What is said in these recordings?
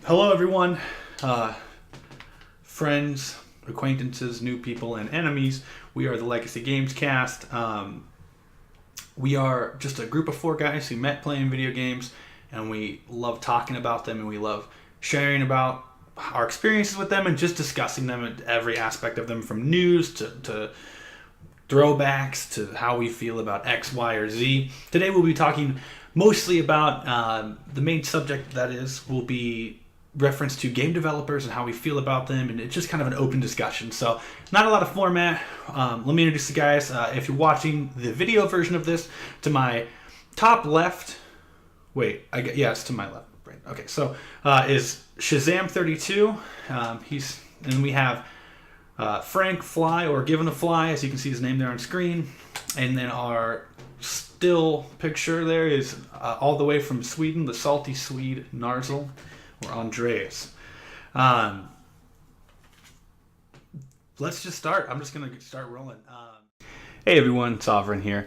Hello, everyone. Friends, acquaintances, new people, and enemies. We are the LegacyGamesCast. We are just a group of four guys who met playing video games, and we love talking about them, and we love sharing about our experiences with them and just discussing them at every aspect of them, from news to throwbacks to how we feel about X, Y, or Z. Today we'll be talking mostly about the main subject that is will be reference to game developers and how we feel about them, and it's just kind of an open discussion. So not a lot of format. Let me introduce the guys. If you're watching the video version of this, to my top left, it's to my left. Right. Okay, so is Shazam32. And we have Frank Fly, or Given a Fly, as you can see his name there on screen. And then our still picture there is all the way from Sweden, the salty Swede, Narzel, or Andreas. Let's just start. I'm just going to start rolling. Hey everyone, Sovereign here.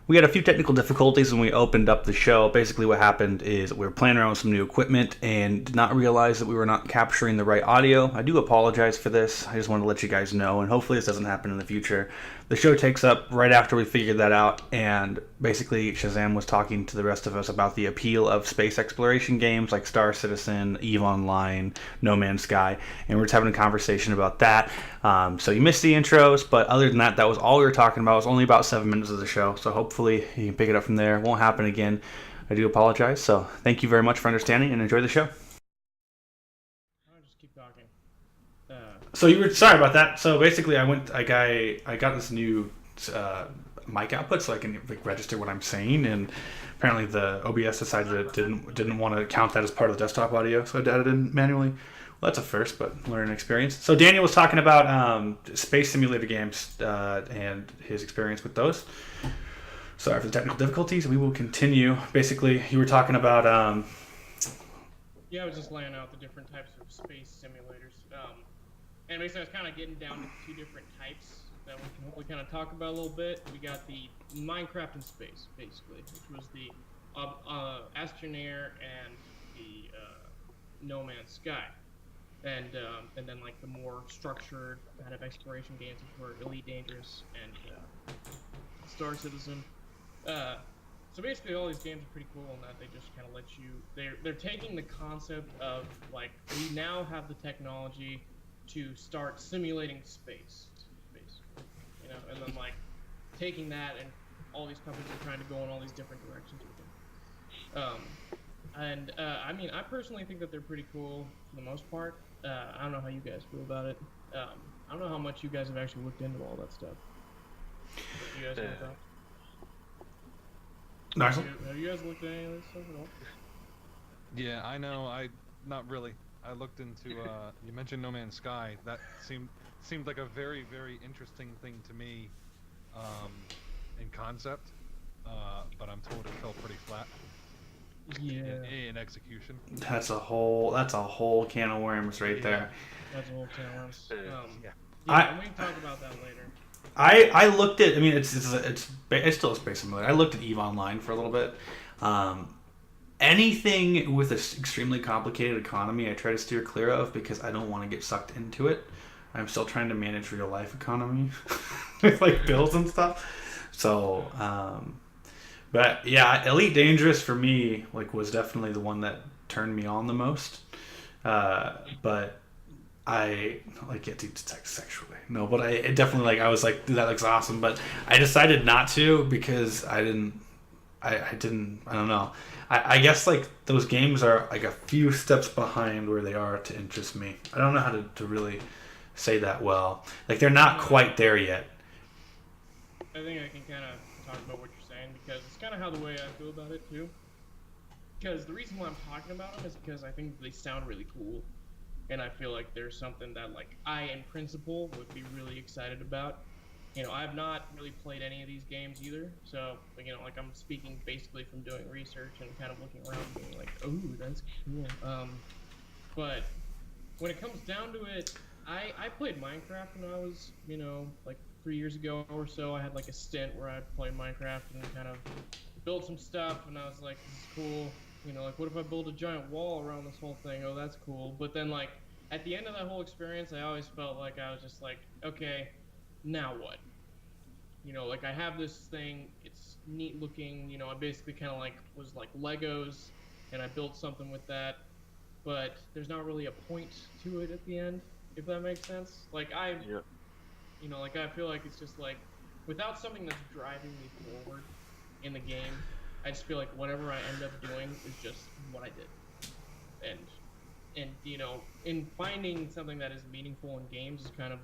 We had a few technical difficulties when we opened up the show. Basically what happened is we were playing around with some new equipment and did not realize that we were not capturing the right audio. I do apologize for this. I just wanted to let you guys know, and hopefully this doesn't happen in the future. The show takes up right after we figured that out, and basically Shazam was talking to the rest of us about the appeal of space exploration games like Star Citizen, EVE Online, No Man's Sky, and we're just having a conversation about that. So you missed the intros, but other than that, that was all we were talking about. It was only about 7 minutes of the show, so hopefully you can pick it up from there. It won't happen again. I do apologize, so thank you very much for understanding, and enjoy the show. I'll just keep talking. So you were sorry about that. So basically, I got this new mic output so I can register what I'm saying, and apparently the OBS decided it didn't want to count that as part of the desktop audio, so I added it in manually. Well, that's a first, but learning experience. So Daniel was talking about space simulator games and his experience with those. Sorry for the technical difficulties. We will continue. Basically, you were talking about. I was just laying out the different types of space simulators. And basically, I was kind of getting down to two different types that we can hopefully kind of talk about a little bit. We got the Minecraft in space, basically, which was the Astroneer and the No Man's Sky. And then like the more structured kind of exploration games, which were Elite Dangerous and Star Citizen. So basically, all these games are pretty cool in that they just kind of let you. They're taking the concept of like we now have the technology to start simulating space, basically, and then like taking that, and all these companies are trying to go in all these different directions with them. I mean, I personally think that they're pretty cool for the most part. I don't know how you guys feel about it. I don't know how much you guys have actually looked into all that stuff. You guys looked up? Have you guys looked at any of this stuff at all? Yeah, I know. Not really. I looked into. You mentioned No Man's Sky. That seemed like a very, very interesting thing to me, in concept. But I'm told it fell pretty flat. Yeah. In execution. That's a whole can of worms right there. That's a whole can of worms. Yeah, we can talk about that later. I looked at. I mean, it's still a space simulator. I looked at EVE Online for a little bit. Anything with an extremely complicated economy, I try to steer clear of because I don't want to get sucked into it. I'm still trying to manage real life economy with like bills and stuff. So, but yeah, Elite Dangerous for me was definitely the one that turned me on the most. But I get to sex sexually. No, but I definitely I was like, dude, that looks awesome. But I decided not to because I don't know. I guess those games are a few steps behind where they are to interest me. I don't know how to really say that well. They're not quite there yet. I think I can kind of talk about what you're saying because it's kind of how the way I feel about it too. Because the reason why I'm talking about them is because I think they sound really cool. And I feel like there's something that I in principle would be really excited about. I have not really played any of these games either, so I'm speaking basically from doing research and kind of looking around and being like, oh, that's cool. But when it comes down to it, I played Minecraft when I was 3 years ago or so. I had a stint where I played Minecraft and kind of built some stuff, and I was like, this is cool. You know, like, what if I build a giant wall around this whole thing? Oh, that's cool. But then, like, at the end of that whole experience, I always felt like I was just like, okay, now what? You know, like, I have this thing, it's neat looking, you know, I basically kind of like was like Legos, and I built something with that, but there's not really a point to it at the end, if that makes sense. Like, Yeah. you know, like, I feel like it's just like, without something that's driving me forward in the game, I just feel like whatever I end up doing is just what I did. And you know, in finding something that is meaningful in games is kind of,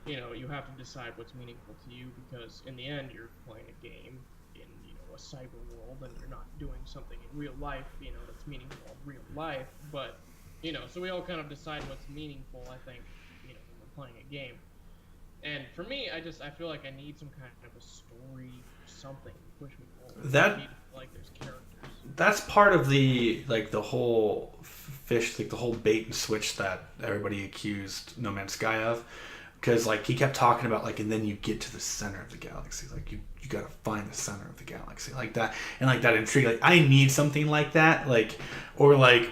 you know, you have to decide what's meaningful to you, because in the end you're playing a game in, you know, a cyber world, and you're not doing something in real life, you know, that's meaningful in real life. But, you know, so we all kind of decide what's meaningful, I think, you know, when we're playing a game. And for me, I feel like I need some kind of a story, something to push me forward. I need to feel like there's characters. That's part of the whole fish, like the whole bait and switch that everybody accused No Man's Sky of. Because, like, he kept talking about, like, and then you get to the center of the galaxy. Like, you gotta find the center of the galaxy. Like that. And, like, that intrigue. Like, I need something like that. Like, or, like,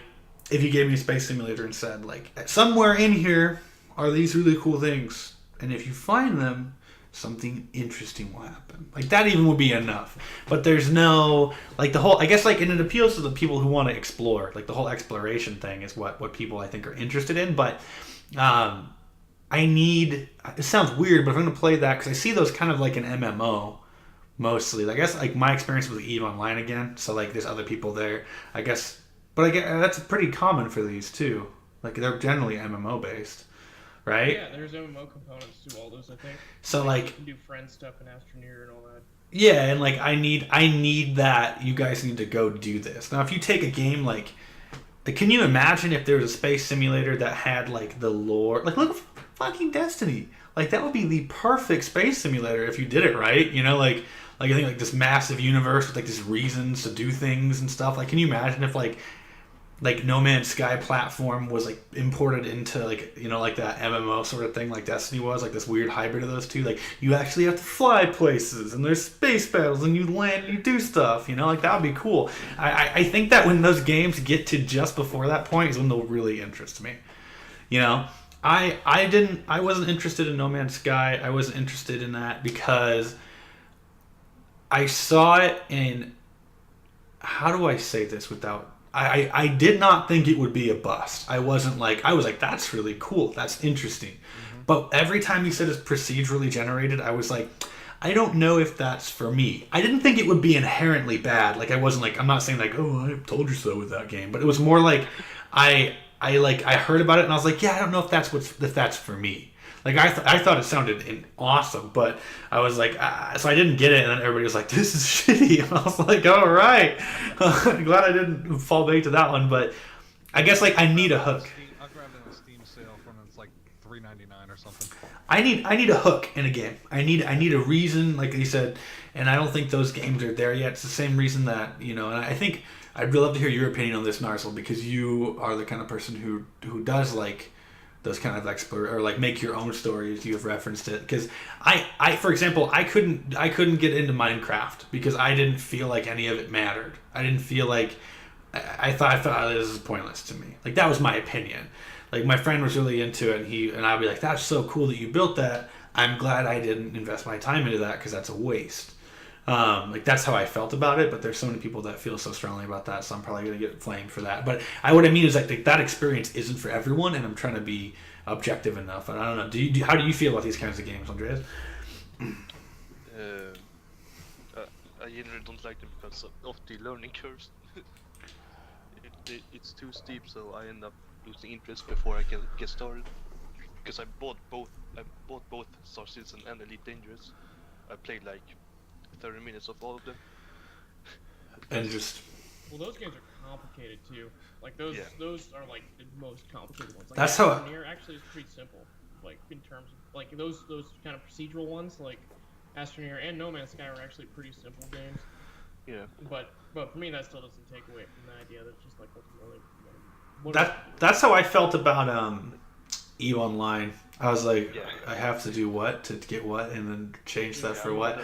if you gave me a space simulator and said, like, somewhere in here are these really cool things. And if you find them, something interesting will happen. Like, that even would be enough. But there's no, like, the whole, I guess, like, and it appeals to the people who want to explore. Like, the whole exploration thing is what people, I think, are interested in. But, I need, it sounds weird, but if I'm going to play that, because I see those kind of like an MMO, mostly. I guess, like, my experience with EVE Online again, so, like, there's other people there, I guess, but I guess that's pretty common for these, too. Like, they're generally MMO based, right? Yeah, there's MMO components to all those, I think. So, like, you can do friend stuff in Astroneer and all that. Yeah, and, like, I need that, you guys need to go do this. Now, if you take a game, like, can you imagine if there was a space simulator that had, like, the lore, like, look at fucking Destiny. Like, that would be the perfect space simulator if you did it right. You know, like I think, like, this massive universe with, like, these reasons to do things and stuff. Like, can you imagine if, like No Man's Sky platform was, like, imported into, like, you know, like that MMO sort of thing like Destiny was, like this weird hybrid of those two. Like, you actually have to fly places, and there's space battles, and you land and you do stuff, you know, like, that would be cool. I think that when those games get to just before that point is when they'll really interest me. You know? I wasn't interested in No Man's Sky. I wasn't interested in that because I saw it in, how do I say this without, I did not think it would be a bust. I was like, that's really cool. That's interesting. Mm-hmm. But every time he said it's procedurally generated, I was like, I don't know if that's for me. I didn't think it would be inherently bad. Like, I wasn't like, I'm not saying like, oh, I told you so with that game. But it was more like, I heard about it and I was like, yeah, I don't know if that's for me. Like, I thought it sounded awesome, but I was like, so I didn't get it, and then everybody was like, this is shitty, and I was like, all right. I'm glad I didn't fall bait to that one, but I guess, like, I need a hook. I grabbed it on a Steam sale when it's like $3.99 or something. I need a hook in a game. I need a reason, like you said, and I don't think those games are there yet. It's the same reason that, you know, and I think I'd really love to hear your opinion on this, Narsil, because you are the kind of person who does, like, those kind of explore or, like, make your own stories. You have referenced it because I for example, I couldn't get into Minecraft because I didn't feel like any of it mattered. I didn't feel like I thought this is pointless to me. Like, that was my opinion. Like, my friend was really into it, and I'd be like, that's so cool that you built that. I'm glad I didn't invest my time into that because that's a waste. Like, that's how I felt about it, but there's so many people that feel so strongly about that, so I'm probably going to get flamed for that. But what I mean is, like, that experience isn't for everyone, and I'm trying to be objective enough. And I don't know, how do you feel about these kinds of games, Andreas? I generally don't like them because of the learning curves. It's too steep, so I end up losing interest before I can get started. Because I bought both Star Citizen and Elite Dangerous. I played like 30 minutes of all of them. And just... Well, those games are complicated too. Like, those are like the most complicated ones. Like, that's how Astroneer actually is pretty simple. Like, in terms of, like, those kind of procedural ones, like Astroneer and No Man's Sky are actually pretty simple games. Yeah. But for me, that still doesn't take away from the idea that it's just like ultimately. That's how I felt about EVE Online. I was like, I have to do what to get what, and then change that for what.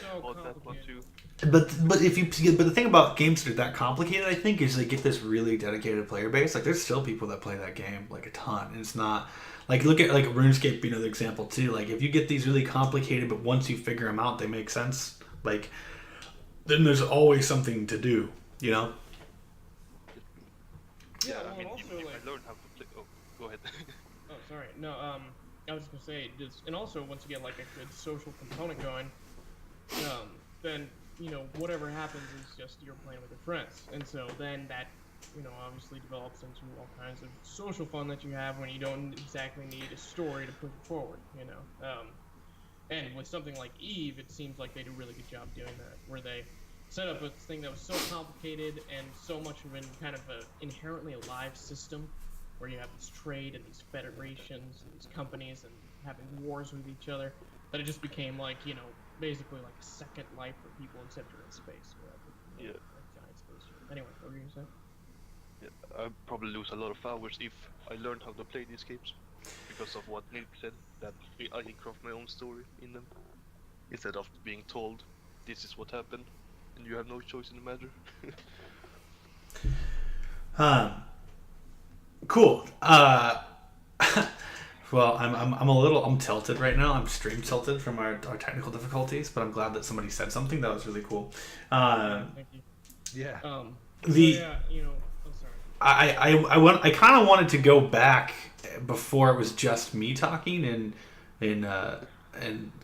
So that one too. But the thing about games that are that complicated, I think, is they get this really dedicated player base. Like, there's still people that play that game like a ton, and it's not like, look at like RuneScape, the example too. Like, if you get these really complicated, but once you figure them out, they make sense. Like, then there's always something to do. Yeah, I mean, also, if like, I learn how to play. Oh, go ahead. oh, sorry. No, I was gonna say, and also once you get like a good social component going, then whatever happens is just you're playing with your friends, and so then that obviously develops into all kinds of social fun that you have when you don't exactly need a story to push forward. And with something like Eve, it seems like they do a really good job doing that, where they set up a thing that was so complicated and so much of an kind of a inherently alive system, where you have this trade and these federations and these companies and having wars with each other, that it just became like, basically like a second life for people, except you're in space. Yeah. Like giant spaceship. Anyway, what were you gonna say? Yeah, I'd probably lose a lot of hours if I learned how to play these games, because of what Nick said, that I can craft my own story in them, instead of being told, this is what happened, and you have no choice in the matter. Cool. Well, I'm tilted right now. I'm stream tilted from our technical difficulties, but I'm glad that somebody said something. That was really cool. Thank you. Yeah. Oh, sorry. I kind of wanted to go back before it was just me talking and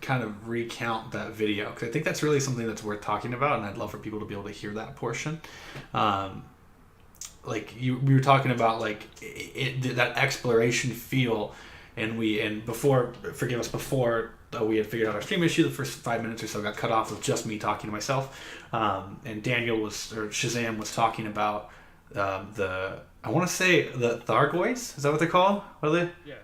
kind of recount that video, because I think that's really something that's worth talking about, and I'd love for people to be able to hear that portion. Like we were talking about, like that exploration feel, and before we had figured out our stream issue, the first 5 minutes or so got cut off with just me talking to myself, and Shazam was talking about I want to say the Thargoids. Is that what they're called? What are they? Yeah.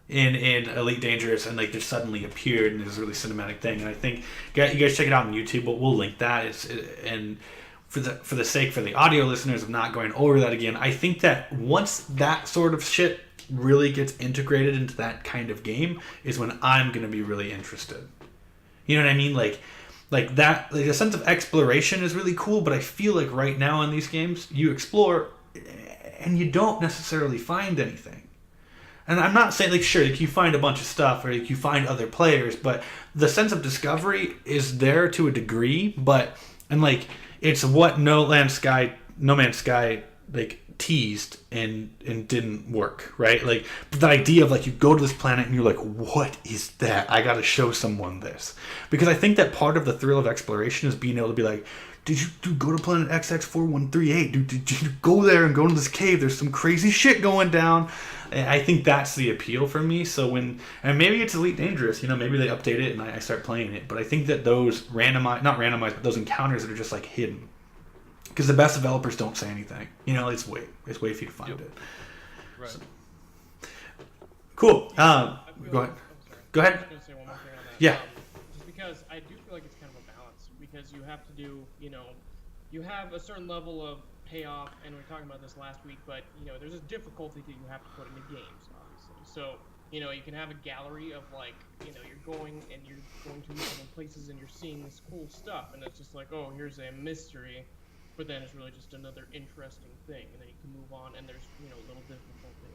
In Elite Dangerous, and like just suddenly appeared, and it was a really cinematic thing. And I think you guys check it out on YouTube, but we'll link that. And for the audio listeners of not going over that again, I think that once that sort of shit really gets integrated into that kind of game is when I'm going to be really interested. You know what I mean? Like that, like a sense of exploration is really cool, but I feel like right now in these games, you explore and you don't necessarily find anything. And I'm not saying, like, sure, like, you find a bunch of stuff, or like, you find other players, but the sense of discovery is there to a degree, and like, it's what No Man's Sky like teased and didn't work, right? Like, but the idea of like, you go to this planet and you're like, what is that? I gotta show someone this. Because I think that part of the thrill of exploration is being able to be like, did you go to planet XX4138? Did you go there and go into this cave? There's some crazy shit going down. And I think that's the appeal for me. So and maybe it's Elite Dangerous, maybe they update it and I start playing it. But I think that those not randomized, but those encounters that are just like hidden. Because the best developers don't say anything. It's way for you to find it. Right. So. Cool. Go ahead. Go ahead. I was going to say one more thing on that. Yeah. Just because I do feel like it's kind of a balance, because you have to do, you have a certain level of payoff, and we were talking about this last week, but there's a difficulty that you have to put into games, obviously. So you can have a gallery of like, you're going to these different places and you're seeing this cool stuff, and it's just like, oh, here's a mystery, but then it's really just another interesting thing, and then you can move on, and there's little difficulty.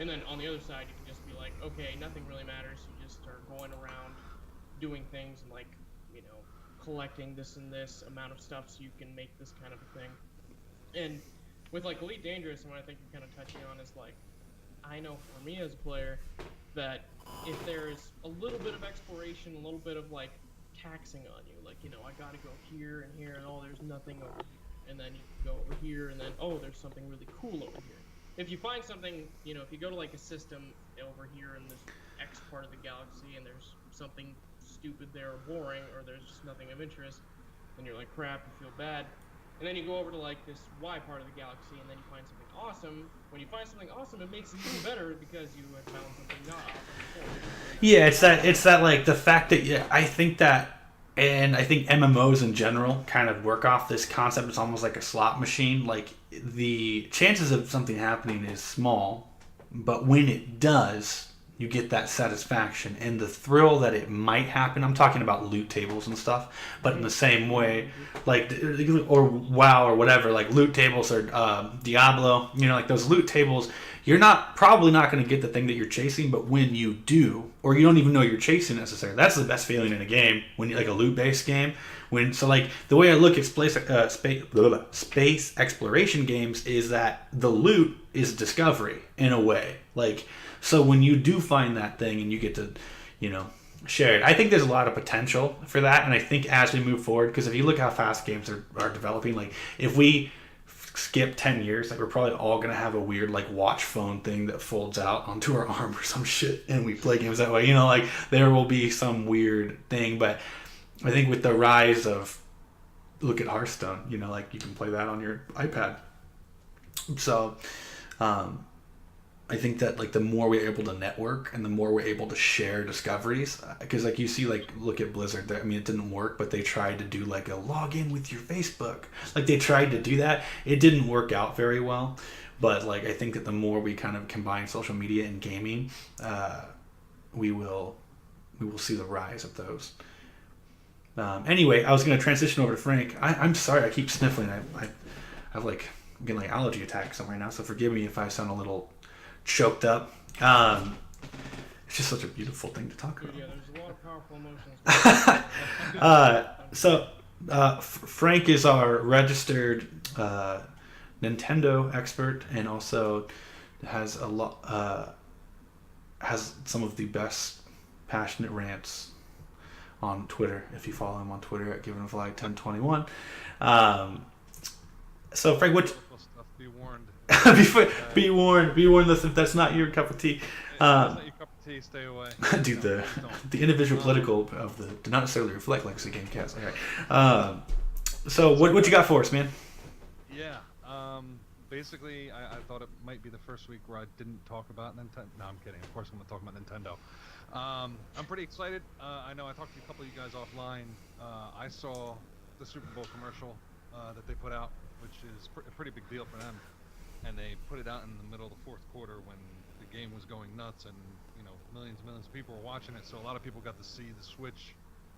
And then on the other side, you can just be like, okay, nothing really matters. You just are going around doing things and like, collecting this and this amount of stuff so you can make this kind of a thing. And with like Elite Dangerous, and what I think you're kind of touching on is like, I know for me as a player that if there's a little bit of exploration, a little bit of like taxing on you, like, I gotta go here and here, and oh, there's nothing over here. And then you can go over here, and then, oh, there's something really cool over here. If you find something, if you go to like a system over here in this X part of the galaxy, and there's something stupid there or boring, or there's just nothing of interest, then you're like, crap, you feel bad. And then you go over to like this Y part of the galaxy, and then you find something awesome. When you find something awesome, it makes it even better because you have found something not awesome before. Yeah, it's that like the fact that I think that, and I think MMOs in general kind of work off this concept. It's almost like a slot machine. Like the chances of something happening is small, but when it does, you get that satisfaction and the thrill that it might happen. I'm talking about loot tables and stuff, but in the same way, like, or WoW or whatever, like loot tables or Diablo, you know, like those loot tables, you're probably not going to get the thing that you're chasing, but when you do, or you don't even know you're chasing necessarily, that's the best feeling in a game, when you like a loot-based game. So like the way I look at space exploration games is that the loot is discovery in a way. Like, so when you do find that thing and you get to, you know, share it, I think there's a lot of potential for that. And I think as we move forward, because if you look how fast games are developing, like if we skip 10 years, like we're probably all going to have a weird like watch phone thing that folds out onto our arm or some shit, and we play games that way, you know, like there will be some weird thing. But I think with the rise of, look at Hearthstone, you know, like you can play that on your iPad. So I think that like the more we're able to network and the more we're able to share discoveries, because like you see, like look at Blizzard, I mean it didn't work, but they tried to do like a login with your Facebook, like they tried to do that. It didn't work out very well, but like I think that the more we kind of combine social media and gaming, we will see the rise of those. Anyway, I was going to transition over to Frank. I'm sorry, I keep sniffling. I've like I'm getting like allergy attacks right now, so forgive me if I sound a little choked up. It's just such a beautiful thing to talk about. Yeah, there's a lot of powerful emotions. Frank is our registered Nintendo expert, and also has has some of the best passionate rants on Twitter. If you follow him on Twitter at GivenFly1021. So Frank, what? Be warned. Be warned. Listen, if that's not your cup of tea. If that's not your cup of tea, stay away. Dude, the individual political of the do not necessarily reflect Legacy Gamecast. All right. So what you got for us, man? Yeah. Basically, I thought it might be the first week where I didn't talk about Nintendo. No, I'm kidding. Of course, I'm going to talk about Nintendo. I'm pretty excited. I know I talked to a couple of you guys offline. I saw the Super Bowl commercial that they put out, which is a pretty big deal for them. And they put it out in the middle of the fourth quarter when the game was going nuts, and you know millions and millions of people were watching it. So a lot of people got to see the Switch.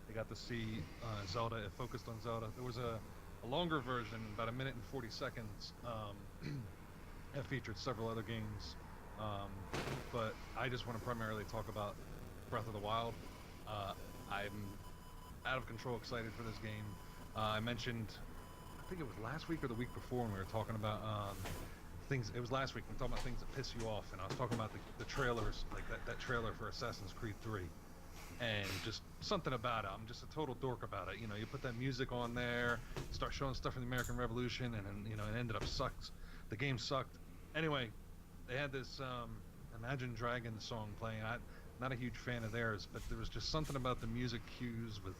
They got to see Zelda. It focused on Zelda. There was a longer version, about 1 minute and 40 seconds. That featured several other games. But I just want to primarily talk about Breath of the Wild. I'm out of control excited for this game. I mentioned, I think it was last week or the week before, when we were talking about things. It was last week. We were talking about things that piss you off, and I was talking about the trailers, like that trailer for Assassin's Creed 3, and just something about it. I'm just a total dork about it. You know, you put that music on there, start showing stuff from the American Revolution, and then you know it ended up sucked. The game sucked. Anyway, they had this Imagine Dragons song playing. I'm not a huge fan of theirs, but there was just something about the music cues with,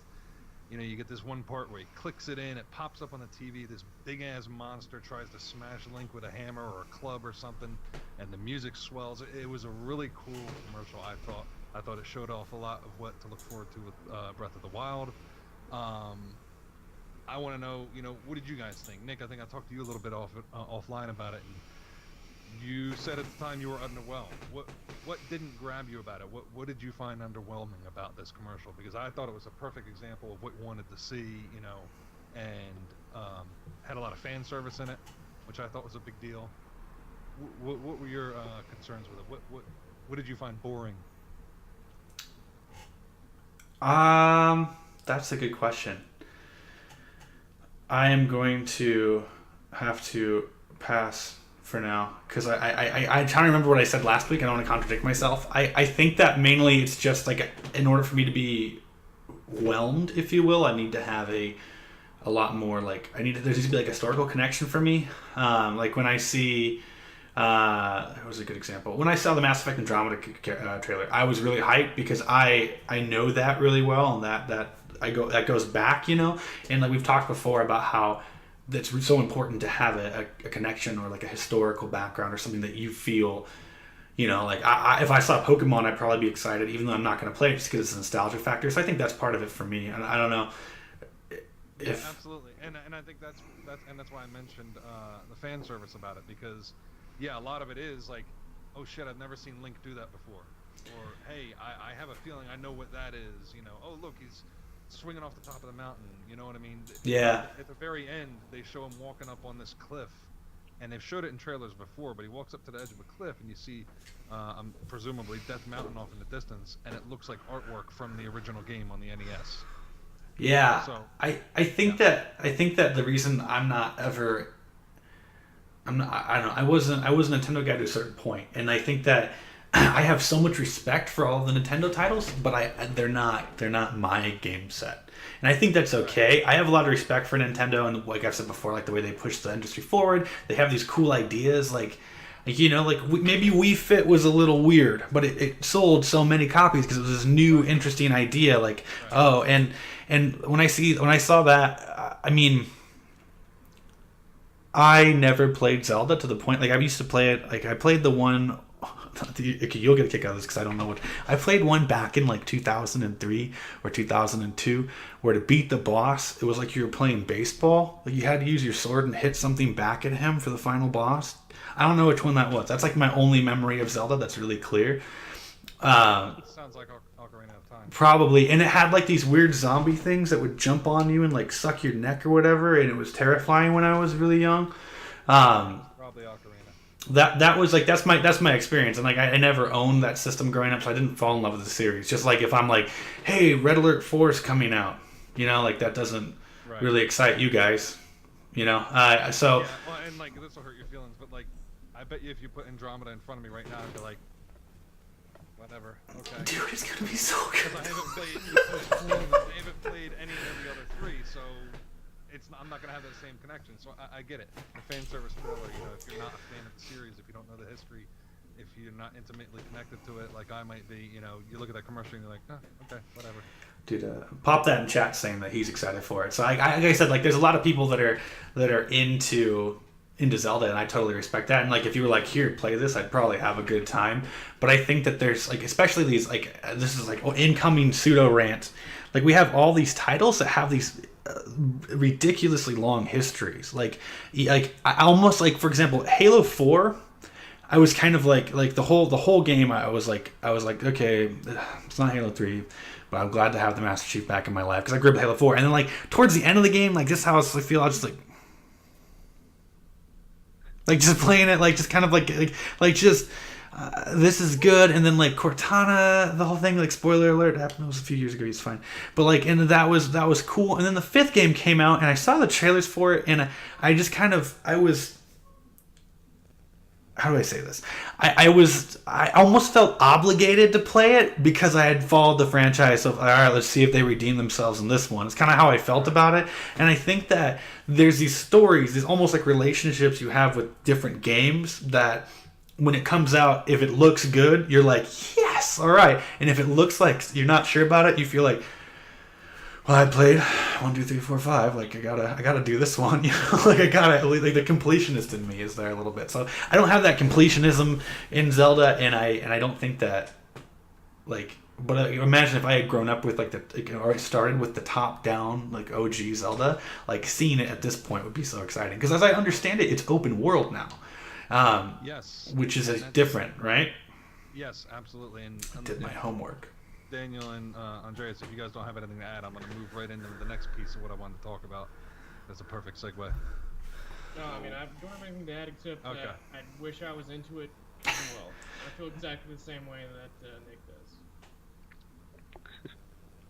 you know, you get this one part where he clicks it in, it pops up on the TV, this big-ass monster tries to smash Link with a hammer or a club or something, and the music swells. It was a really cool commercial, I thought. I thought it showed off a lot of what to look forward to with Breath of the Wild. I want to know, you know, what did you guys think? Nick, I think I talked to you a little bit offline about it, and you said at the time you were underwhelmed. What didn't grab you about it? What did you find underwhelming about this commercial? Because I thought it was a perfect example of what you wanted to see, you know, and had a lot of fan service in it, which I thought was a big deal. What were your concerns with it? What did you find boring? That's a good question. I am going to have to pass for now, because I'm trying to remember what I said last week. I don't want to contradict myself. I think that mainly it's just like in order for me to be whelmed, if you will, I need to have a lot more, like there needs to be like a historical connection for me. Like when I see it was a good example. When I saw the Mass Effect Andromeda trailer, I was really hyped because I know that really well, and that goes back, you know, and like we've talked before about how it's so important to have a connection or like a historical background or something that you feel, you know, like if I saw Pokemon, I'd probably be excited, even though I'm not going to play it just because it's a nostalgia factor. So I think that's part of it for me. I don't know. Yeah, absolutely, and I think that's why I mentioned the fan service about it, because yeah, a lot of it is like, oh shit, I've never seen Link do that before. or hey, I have a feeling I know what that is. You know, oh look, he's swinging off the top of the mountain. You know what I mean? Yeah. At the very end, they show him walking up on this cliff, and they've showed it in trailers before. But he walks up to the edge of a cliff, and you see, presumably Death Mountain off in the distance, and it looks like artwork from the original game on the NES. Yeah. So, I think that the reason I don't know, I was a Nintendo guy to a certain point, and I think that I have so much respect for all the Nintendo titles, but they're not my game set. And I think that's okay. I have a lot of respect for Nintendo, and like I've said before, like the way they push the industry forward. They have these cool ideas, like you know, like maybe Wii Fit was a little weird, but it sold so many copies because it was this new, interesting idea. Like, oh, and when I saw that, I mean, I never played Zelda to the point, like I used to play it, like I played the one, you'll get a kick out of this because I don't know what, I played one back in like 2003 or 2002 where to beat the boss, it was like you were playing baseball, like you had to use your sword and hit something back at him for the final boss. I don't know which one that was. That's like my only memory of Zelda that's really clear. It sounds like Ocarina of Time. Probably, and it had like these weird zombie things that would jump on you and like suck your neck or whatever, and it was terrifying when I was really young. Probably Ocarina. That was like that's my experience, and like I never owned that system growing up, so I didn't fall in love with the series. Just like if I'm like, hey, Red Alert 4 is coming out, you know, like that doesn't really excite you guys, you know. So yeah, well, and like this will hurt your feelings, but like I bet you if you put Andromeda in front of me right now, I'd be like, whatever, okay. Dude, it's gonna be so good. Because I haven't played any of the other three, so I'm not gonna have that same connection. So I get it. The fan service trailer, you know, if you're not a fan of the series, if you don't know the history, if you're not intimately connected to it, like I might be, you know, you look at that commercial and you're like, oh, okay, whatever. Dude, pop that in chat saying that he's excited for it. So like I said, like there's a lot of people that are into Zelda, and I totally respect that. And like if you were like, here, play this, I'd probably have a good time. But I think that there's like, especially these, like this is like incoming pseudo rant, like we have all these titles that have these ridiculously long histories. Like I almost, like for example, Halo 4, I was kind of like the whole game I was like okay, it's not Halo 3, but I'm glad to have the Master Chief back in my life because I grew up with Halo 4. And then like towards the end of the game, like this is how I feel, I was just like just playing it, like just kind of like just this is good. And then like Cortana, the whole thing, like spoiler alert, happened, it was a few years ago, he's fine, but like, and that was cool. And then the 5th game came out and I saw the trailers for it, and I just kind of, I was, how do I say this? I almost felt obligated to play it because I had followed the franchise. So, all right, let's see if they redeem themselves in this one. It's kind of how I felt about it. And I think that there's these stories, these almost like relationships you have with different games that when it comes out, if it looks good, you're like, yes, all right. And if it looks like you're not sure about it, you feel like, well, I played 1, 2, 3, 4, 5. Like I gotta do this one. You know, like like the completionist in me is there a little bit. So I don't have that completionism in Zelda, and I don't think that, like. But imagine if I had grown up with or started with the top down like OG Zelda, like seeing it at this point would be so exciting. Because as I understand it, it's open world now. Yes. Which is different, right? Yes, absolutely. And I did my homework. Daniel and Andreas, if you guys don't have anything to add, I'm going to move right into the next piece of what I wanted to talk about. That's a perfect segue. No, I mean, I don't have anything to add except okay. I wish I was into it as well. I feel exactly the same way that Nick does.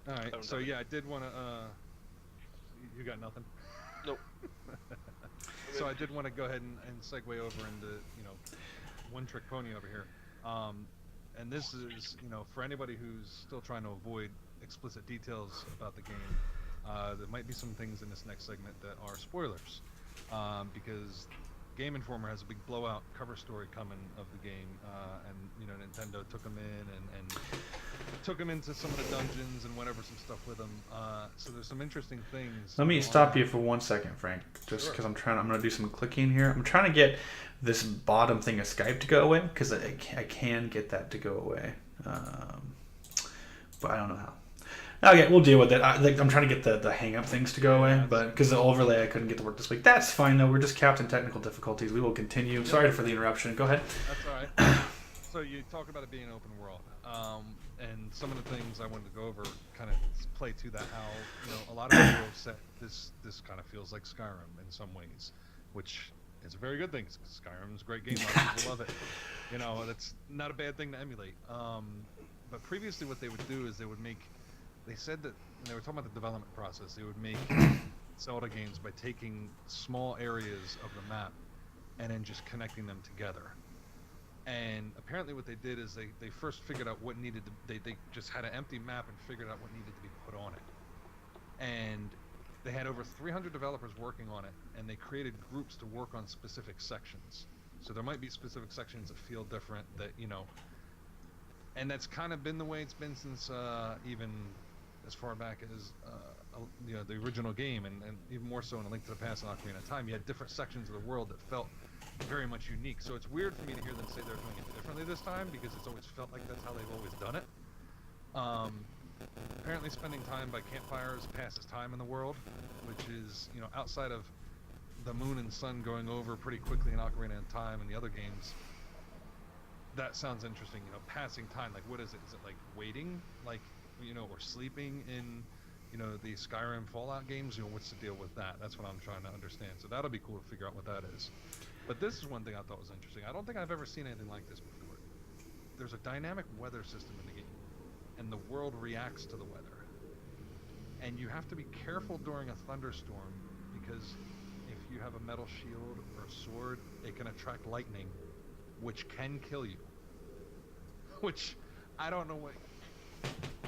Alright, so yeah, I did want to, you got nothing? Nope. So I did want to go ahead and segue over into, you know, one trick pony over here. And this is, you know, for anybody who's still trying to avoid explicit details about the game, there might be some things in this next segment that are spoilers, because Game Informer has a big blowout cover story coming of the game, and you know, Nintendo took them in and took them into some of the dungeons and whatever, some stuff with them. So there's some interesting things. Let me stop you for 1 second, Frank, just because I'm going to do some clicking here. I'm trying to get this bottom thing of Skype to go away, because I can get that to go away, but I don't know how. Okay, we'll deal with it. I'm trying to get the hang-up things to go away, but because the overlay I couldn't get to work this week. That's fine, though. We're just capped in technical difficulties. We will continue. Sorry for the interruption. Go ahead. That's all right. So you talk about it being open world, and some of the things I wanted to go over kind of play to that. How a lot of people have said this kind of feels like Skyrim in some ways, which is a very good thing. Skyrim's a great game. A lot of people love it. That's not a bad thing to emulate. But previously, what they would do is they said that when they were talking about the development process, they would make Zelda games by taking small areas of the map and then just connecting them together. And apparently what they did is they first figured out what needed to, they just had an empty map and figured out what needed to be put on it. And they had over 300 developers working on it, and they created groups to work on specific sections. So there might be specific sections that feel different and that's kind of been the way it's been since even as far back as the original game, and even more so in A Link to the Past and Ocarina of Time. You had different sections of the world that felt very much unique. So it's weird for me to hear them say they're doing it differently this time, because it's always felt like that's how they've always done it. Apparently spending time by campfires passes time in the world, which is, outside of the moon and sun going over pretty quickly in Ocarina of Time and the other games, that sounds interesting. Passing time, like what is it? Is it like waiting, or sleeping in, the Skyrim Fallout games? What's the deal with that? That's what I'm trying to understand. So that'll be cool to figure out what that is. But this is one thing I thought was interesting. I don't think I've ever seen anything like this before. There's a dynamic weather system in the game, and the world reacts to the weather. And you have to be careful during a thunderstorm, because if you have a metal shield or a sword, it can attract lightning, which can kill you. Which, I don't know what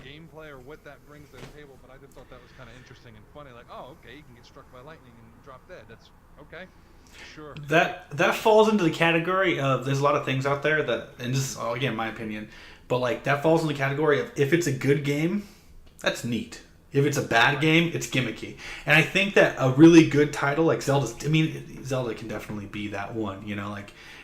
gameplay or what that brings to the table, but I just thought that was kind of interesting and funny. Like, oh, okay, you can get struck by lightning and drop dead. That's okay. Sure. That falls into the category of, there's a lot of things out there that, and this is again my opinion, but like that falls in the category of, if it's a good game, that's neat. If it's a bad game, it's gimmicky. And I think that a really good title like Zelda can definitely be that one,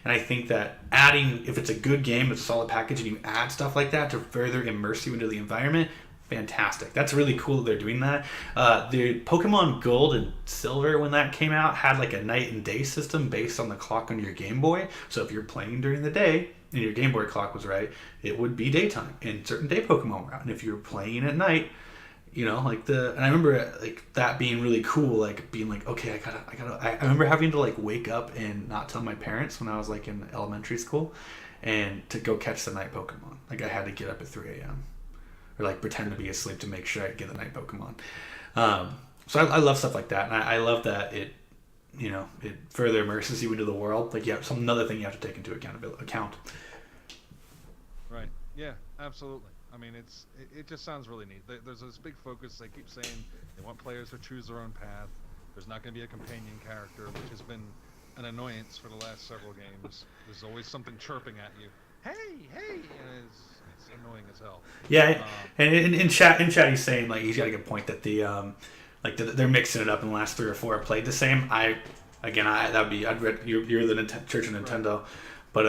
and I think that adding, if it's a good game, it's a solid package, and you add stuff like that to further immerse you into the environment, fantastic. That's really cool that they're doing that. The Pokemon Gold and Silver, when that came out, had like a night and day system based on the clock on your Game Boy. So if you're playing during the day and your Game Boy clock was right, it would be daytime and certain day Pokemon were out. And if you were playing at night, and I remember like that being really cool, like being like, okay, I remember having to like wake up and not tell my parents when I was like in elementary school, and to go catch the night Pokemon. Like I had to get up at 3 a.m. or like pretend to be asleep to make sure I get the night Pokemon. So I love stuff like that, and I love that it further immerses you into the world. Like another thing you have to take into account. Right. Yeah. Absolutely. I mean, it just sounds really neat. There's this big focus. They keep saying they want players to choose their own path. There's not going to be a companion character, which has been an annoyance for the last several games. There's always something chirping at you. Hey, and it's annoying as hell. Yeah, and in chat he's saying like he's got a good point that they're mixing it up, and the last 3 or 4 are played the same. I'd read you're the Church of Nintendo, right. But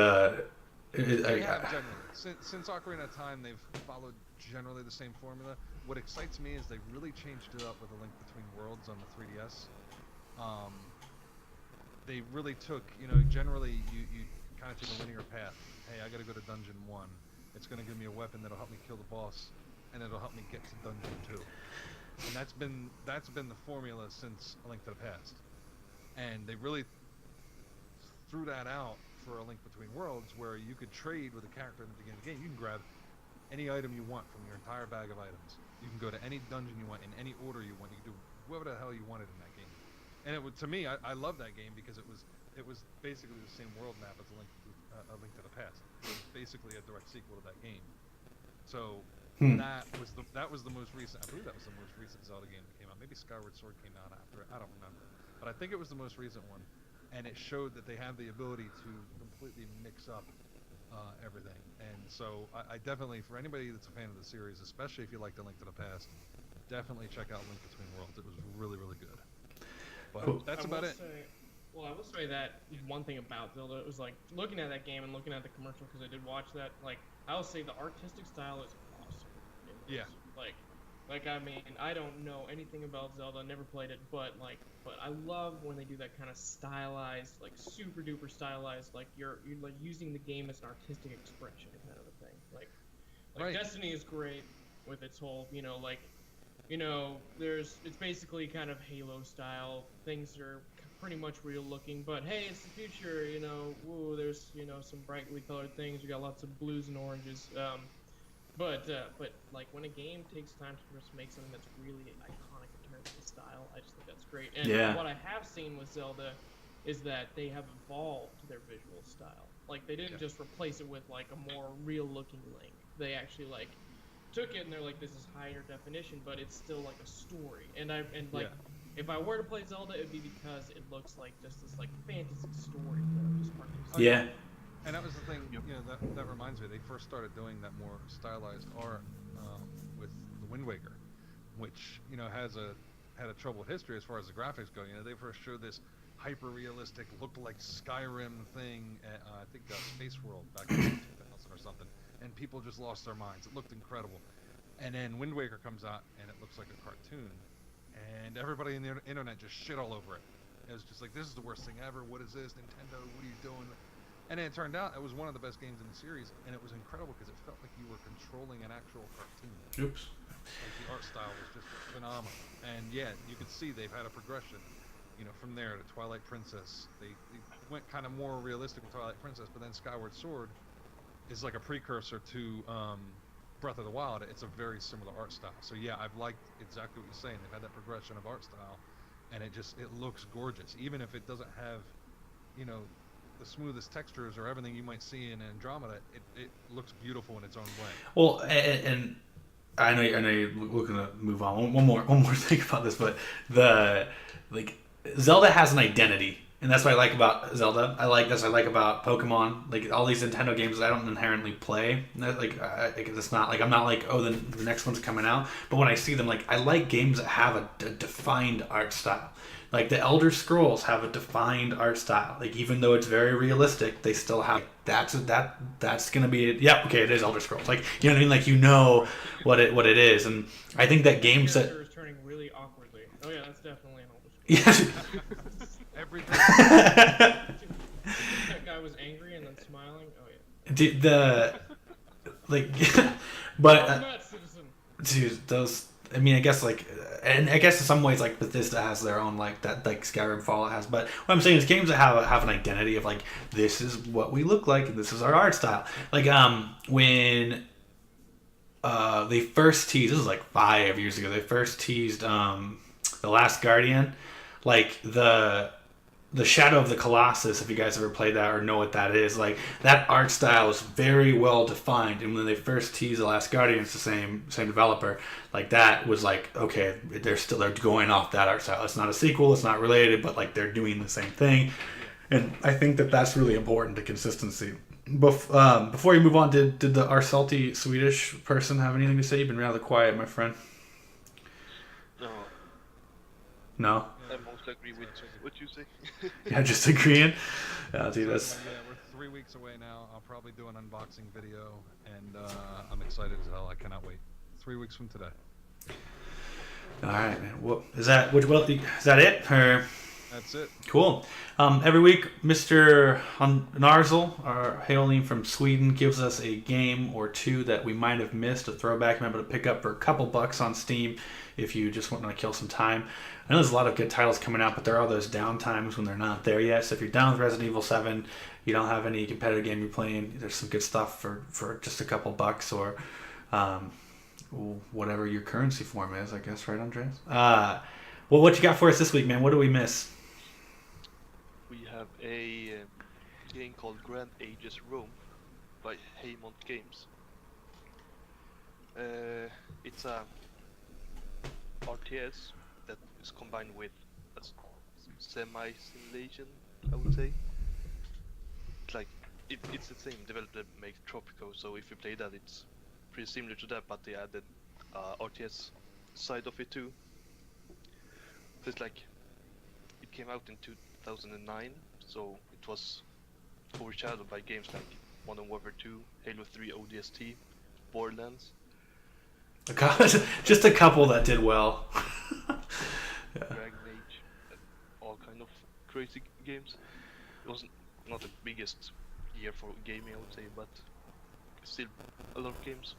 generally. Since Ocarina of Time, they've followed generally the same formula. What excites me is they really changed it up with A Link Between Worlds on the 3DS. They really took, generally you kind of take a linear path. Hey, I got to go to Dungeon 1. It's going to give me a weapon that'll help me kill the boss, and it'll help me get to Dungeon 2. And that's been the formula since A Link to the Past. And they really threw that out for A Link Between Worlds, where you could trade with a character in the beginning of the game. You can grab any item you want from your entire bag of items. You can go to any dungeon you want in any order you want. You can do whatever the hell you wanted in that game. And to me, I love that game because it was basically the same world map as A Link to the Past. It was basically a direct sequel to that game. So that was the most recent. I believe that was the most recent Zelda game that came out. Maybe Skyward Sword came out after it. I don't remember, but I think it was the most recent one. And it showed that they have the ability to completely mix up everything. And so I definitely, for anybody that's a fan of the series, especially if you like A Link to the Past, definitely check out Link Between Worlds. It was really, really good. But that's about it. I will say that one thing about Zelda, it was like looking at that game and looking at the commercial, because I did watch that. Like, I will say the artistic style is awesome. Yeah. Like Like, I mean, I don't know anything about Zelda, never played it, but I love when they do that kind of stylized, like super duper stylized, like you're like using the game as an artistic expression kind of a thing. Like Right. Destiny is great with its whole, it's basically kind of Halo style. Things are pretty much real looking, but hey, it's the future, woo, there's, some brightly colored things. We got lots of blues and oranges. But like when a game takes time to just make something that's really iconic in terms of the style, I just think that's great. And Yeah. what I have seen with Zelda is that they have evolved their visual style. Like they didn't just replace it with like a more real looking Link. They actually like took it and they're like, this is higher definition, but it's still like a story. If I were to play Zelda, it'd be because it looks like just this like fantasy story that I'm just artistic. Yeah. And that was the thing, that reminds me. They first started doing that more stylized art with the Wind Waker, which had a troubled history as far as the graphics go. They first showed this hyper realistic, looked like Skyrim thing at I think Space World back in 2000 or something, and people just lost their minds. It looked incredible. And then Wind Waker comes out and it looks like a cartoon, and everybody in the internet just shit all over it. It was just like, this is the worst thing ever. What is this, Nintendo? What are you doing? And then it turned out it was one of the best games in the series, and it was incredible because it felt like you were controlling an actual cartoon. Oops. Like the art style was just phenomenal. And yeah, you can see they've had a progression, from there to Twilight Princess. They went kind of more realistic with Twilight Princess, but then Skyward Sword is like a precursor to Breath of the Wild. It's a very similar art style. So yeah, I've liked exactly what you're saying. They've had that progression of art style, and it looks gorgeous, even if it doesn't have, the smoothest textures or everything you might see in Andromeda. It looks beautiful in its own way. Well, and I know you're looking to move on. One more thing about this, but Zelda has an identity, and that's what I like about Zelda. That's what I like about Pokemon. Like all these Nintendo games that I don't inherently play. It's not like I'm not like, oh, the next one's coming out. But when I see them, like I like games that have a defined art style. Like the Elder Scrolls have a defined art style. Like even though it's very realistic, they still have that's gonna be it. Yeah, okay, it is Elder Scrolls. Like you know what I mean? Like what it is, and I think that games that is turning really awkwardly. Oh yeah, that's definitely an Elder Scrolls. Yes. Everything. That guy was angry and then smiling. Oh yeah. Dude, those. I mean, I guess and I guess in some ways like Bethesda has their own like that, like Skyrim, Fallout has. But what I'm saying is games that have an identity of like, this is what we look like and this is our art style. Like when they first teased, this was like 5 years ago, they first teased The Last Guardian, like the Shadow of the Colossus, if you guys ever played that or know what that is, like that art style is very well defined. And when they first teased The Last Guardian, it's the same developer. Like that was like, okay, they're going off that art style. It's not a sequel, it's not related, but like they're doing the same thing. And I think that's really important to consistency. Before you move on, did our salty Swedish person have anything to say? You've been rather quiet, my friend. No? I mostly agree with what you say. Yeah, just agreeing. Dude, that's... Yeah, we're 3 weeks away now. I'll probably do an unboxing video, and I'm excited as hell. I cannot wait. 3 weeks from today. All right, man. Well, is that it? Or... That's it. Cool. Every week, Mr. Narzel, hailing from Sweden, gives us a game or two that we might have missed, a throwback I'm able to pick up for a couple bucks on Steam if you just want to kill some time. I know there's a lot of good titles coming out, but there are those downtimes when they're not there yet. So if you're down with Resident Evil 7, you don't have any competitive game you're playing, there's some good stuff for just a couple bucks or whatever your currency form is, I guess, right, Andreas? Well, what you got for us this week, man? What do we miss? We have a game called Grand Ages Rome by Haymont Games. It's a RTS that is combined with a semi-simulation, I would say. It's like it's the same developer that makes Tropico, so if you play that, it's pretty similar to that, but they added RTS side of it too. So it's like it came out in 2009, so it was overshadowed by games like Modern Warfare 2, Halo 3 ODST, Borderlands. Just a couple that did well. Dragon Age, all kind of crazy games. It wasn't not the biggest year for gaming, I would say, but still a lot of games.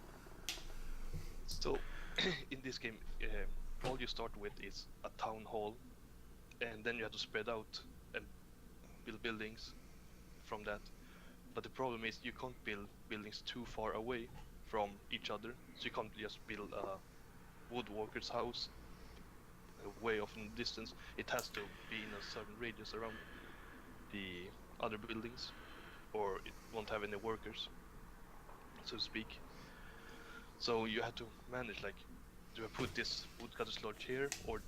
So in this game, all you start with is a town hall, and then you have to spread out and build buildings from that. But the problem is you can't build buildings too far away from each other, so you can't just build a woodworker's house way off in the distance. It has to be in a certain radius around the other buildings, or it won't have any workers, so to speak. So you have to manage, like, do I put this woodcutter's lodge here, or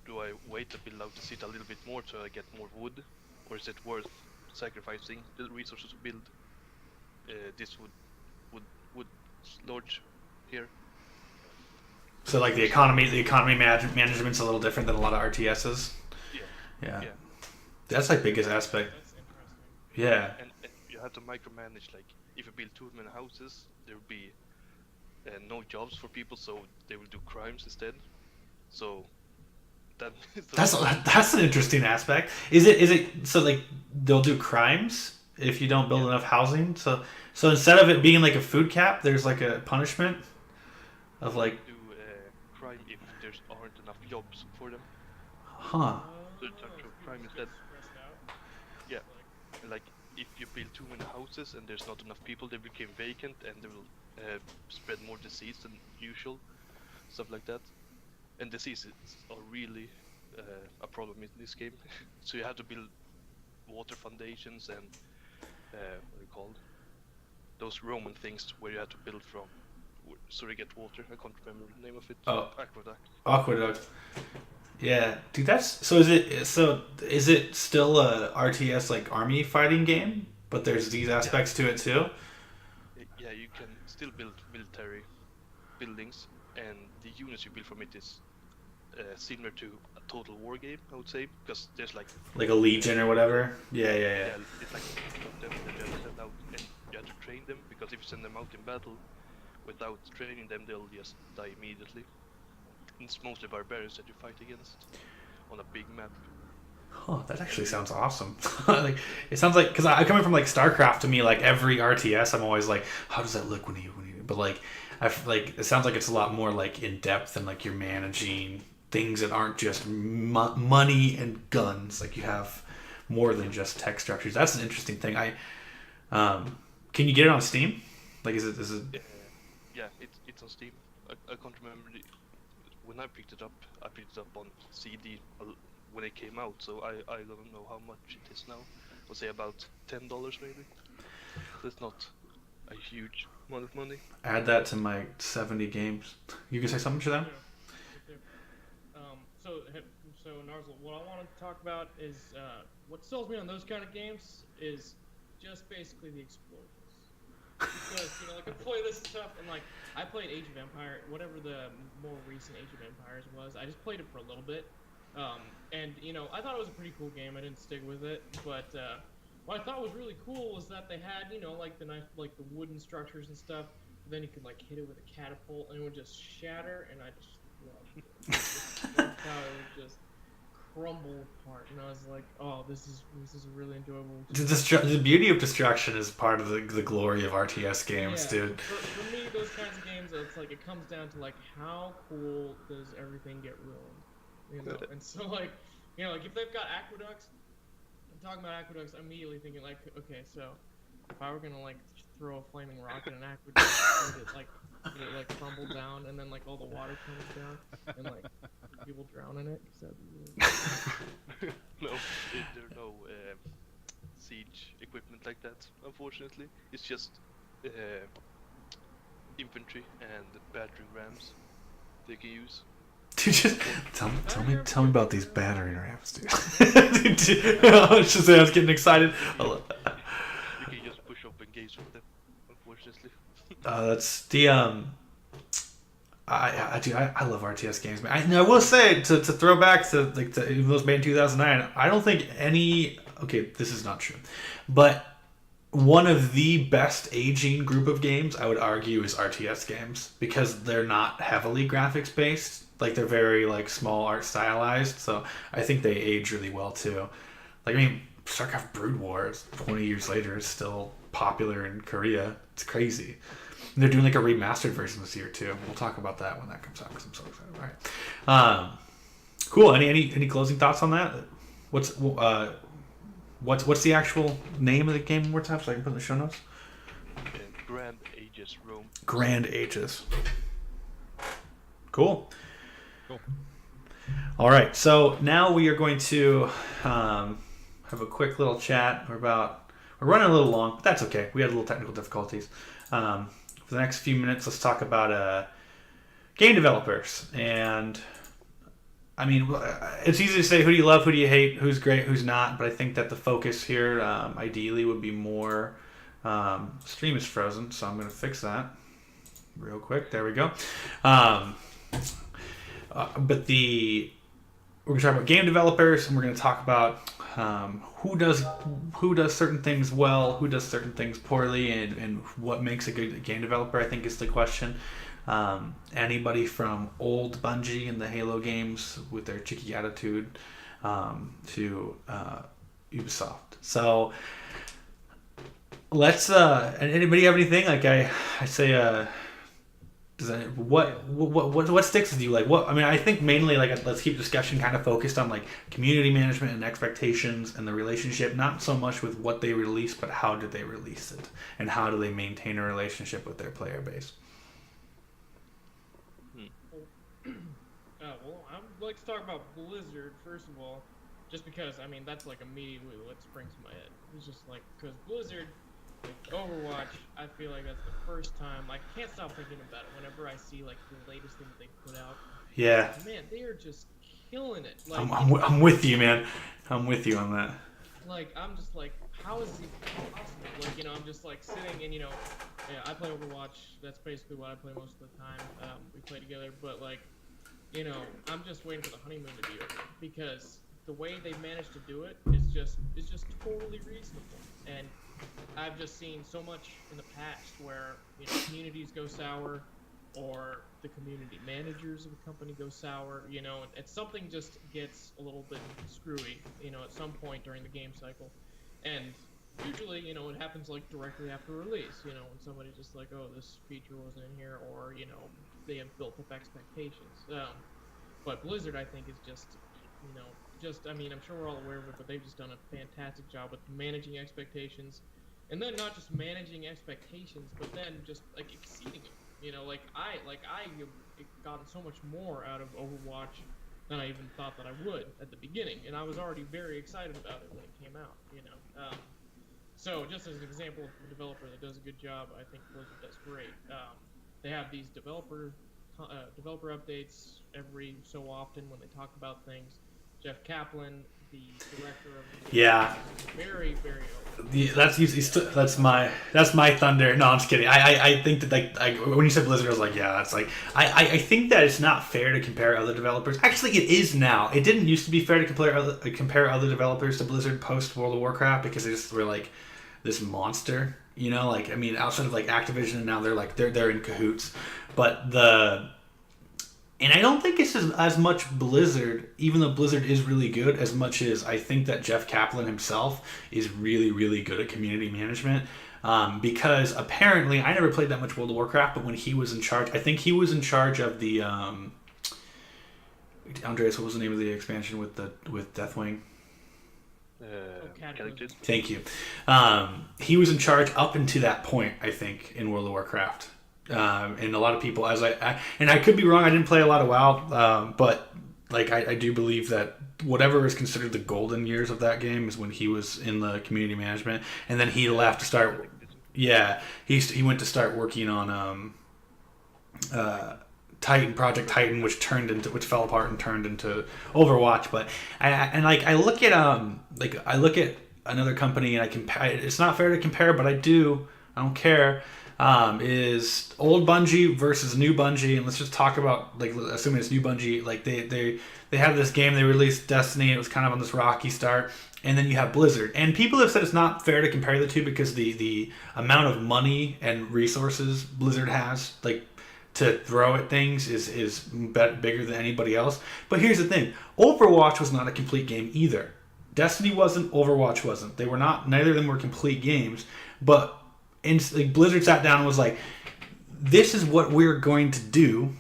do I wait to build out the city a little bit more so I get more wood, or is it worth sacrificing the resources to build this wood lodge here? So like the economy management's a little different than a lot of RTSs. Yeah. That's like biggest aspect. That's interesting. Yeah. And you have to micromanage, like, if you build too many houses, there will be no jobs for people, so they will do crimes instead. So that That's an interesting aspect. Is it so like they'll do crimes if you don't build enough housing? So instead of it being like a food cap, there's like a punishment of like do crime if there aren't enough jobs for them. huh. So it's actual crime instead. Yeah, like if you build too many houses and there's not enough people, they become vacant and they will spread more disease than usual, stuff like that. And diseases are really a problem in this game. So you have to build water foundations and what are they called? Those Roman things where you have to build from, so you get water. I can't remember the name of it. Oh. Aqueduct. Yeah, dude. That's so. Is it still a RTS like army fighting game? But there's these aspects to it too. Yeah, you can still build military buildings, and the units you build from it is similar to a Total War game, I would say, because there's like Like a legion or whatever. Yeah. it's like them that you have to send out, and you have to train them, because if you send them out in battle without training them, they'll just die immediately. It's mostly barbarians that you fight against on a big map. Oh, that actually sounds awesome. Like it sounds like, because I coming from like StarCraft, to me, like every RTS, I'm always like, how does that look when you? But like, it sounds like it's a lot more like in depth, and like you're managing things that aren't just money and guns. Like you have more than just tech structures. That's an interesting thing. Can you get it on Steam? Like, is it? Yeah, it's on Steam. I can't remember when I picked it up on CD when it came out, so I don't know how much it is now. I'll say about $10 maybe. That's not a huge amount of money. Add that to my 70 games. You can say something to them? So Narzal, what I want to talk about is what sells me on those kind of games is just basically the explosions. Because, like I play this stuff, and like I played Age of Empire, whatever the more recent Age of Empires was. I just played it for a little bit, and I thought it was a pretty cool game. I didn't stick with it, but what I thought was really cool was that they had like the the wooden structures and stuff. But then you could like hit it with a catapult, and it would just shatter, and I just loved it. That's how it would just crumble apart, and I was like, "Oh, this is a really enjoyable." The beauty of destruction is part of the glory of RTS games, dude. For me, those kinds of games, it's like it comes down to like how cool does everything get ruined, And so like if they've got aqueducts, I'm talking about aqueducts, I'm immediately thinking like, okay, so if I were gonna like throw a flaming rock in an aqueduct, would it like crumble down, and then like all the water comes down, and like people drown in it? Cause that'd be really No, there are no siege equipment like that, unfortunately. It's just infantry and battering rams they can use. Dude, just tell me about these battering rams, dude. I was getting excited. You can just push up and engage with them, unfortunately. That's the I love RTS games, man. I will say to throw back to it was made in 2009. I don't think any. Okay, this is not true, but one of the best aging group of games, I would argue, is RTS games, because they're not heavily graphics based. Like, they're very like small art stylized, so I think they age really well too. Like, I mean, StarCraft Brood War, 20 years later, is still popular in Korea. It's crazy. And they're doing like a remastered version this year too. We'll talk about that when that comes out, because I'm so excited. All right. Cool. Any closing thoughts on that? What's the actual name of the game one more time, so I can put in the show notes? Grand Ages Rome. Grand Ages. Cool. Cool. All right, so now we are going to have a quick little chat. We're running a little long, but that's okay. We had a little technical difficulties. For the next few minutes, let's talk about game developers. And I mean, it's easy to say who do you love, who do you hate, who's great, who's not. But I think that the focus here, ideally, would be more. Stream is frozen, so I'm going to fix that real quick. There we go. But we're going to talk about game developers, and we're going to talk about who does certain things well, who does certain things poorly, and what makes a good game developer, I think, is the question. Anybody from old Bungie and the Halo games with their cheeky attitude to Ubisoft. So let's and anybody have anything? Like I say, what sticks with you? Like what? I mean, I think mainly like let's keep discussion kind of focused on like community management and expectations and the relationship, not so much with what they release, but how did they release it and how do they maintain a relationship with their player base. Well, I would like to talk about Blizzard first of all, just because I mean that's like immediately what springs to my head. It's just like because Blizzard, like Overwatch, I feel like that's the first time I can't stop thinking about it whenever I see like the latest thing that they put out. Yeah. Man, they are just killing it. Like, I'm with you, man. I'm with you on that. Like I'm just like, how is it possible? Like I'm just like sitting and yeah, I play Overwatch. That's basically what I play most of the time. We play together, but like. I'm just waiting for the honeymoon to be over because the way they managed to do it is just totally reasonable. And I've just seen so much in the past where communities go sour, or the community managers of a company go sour. And something just gets a little bit screwy. At some point during the game cycle, and usually it happens like directly after release. When somebody's just like, oh, this feature wasn't in here, or they have built up expectations. But Blizzard, I think, is just I mean, I'm sure we're all aware of it, but they've just done a fantastic job with managing expectations, and then not just managing expectations, but then just like exceeding them. I have gotten so much more out of Overwatch than I even thought that I would at the beginning, and I was already very excited about it when it came out. So just as an example of a developer that does a good job, I think Blizzard does great. They have these developer updates every so often when they talk about things. Jeff Kaplan, the director of very, very open. That's my thunder. No, I'm just kidding. I think that like when you said Blizzard, I was like, yeah, that's like I think that it's not fair to compare other developers. Actually, it is now. It didn't used to be fair to compare other developers to Blizzard post World of Warcraft because they just were like this monster. Like I mean, outside of like Activision, and now they're in cahoots. But and I don't think it's as much Blizzard, even though Blizzard is really good, as much as I think that Jeff Kaplan himself is really, really good at community management. Because apparently, I never played that much World of Warcraft, but when he was in charge, I think he was in charge of the Andreas, what was the name of the expansion with Deathwing? Cataclysm. Thank you. He was in charge up until that point, I think, in World of Warcraft. And a lot of people, and I could be wrong, I didn't play a lot of WoW, but like I do believe that whatever is considered the golden years of that game is when he was in the community management, and then he left to start. Yeah, he went to start working on Project Titan, which fell apart and turned into Overwatch. But I look at another company and it's not fair to compare, but I don't care. is old Bungie versus new Bungie, and let's just talk about, like, assuming it's new Bungie, like they have this game, they released Destiny, it was kind of on this rocky start, and then you have Blizzard, and people have said it's not fair to compare the two because the amount of money and resources Blizzard has, like, to throw at things is bigger than anybody else. But here's the thing: Overwatch was not a complete game either. Destiny wasn't. Overwatch wasn't. They were not. Neither of them were complete games. But like, Blizzard sat down and was like, "This is what we're going to do.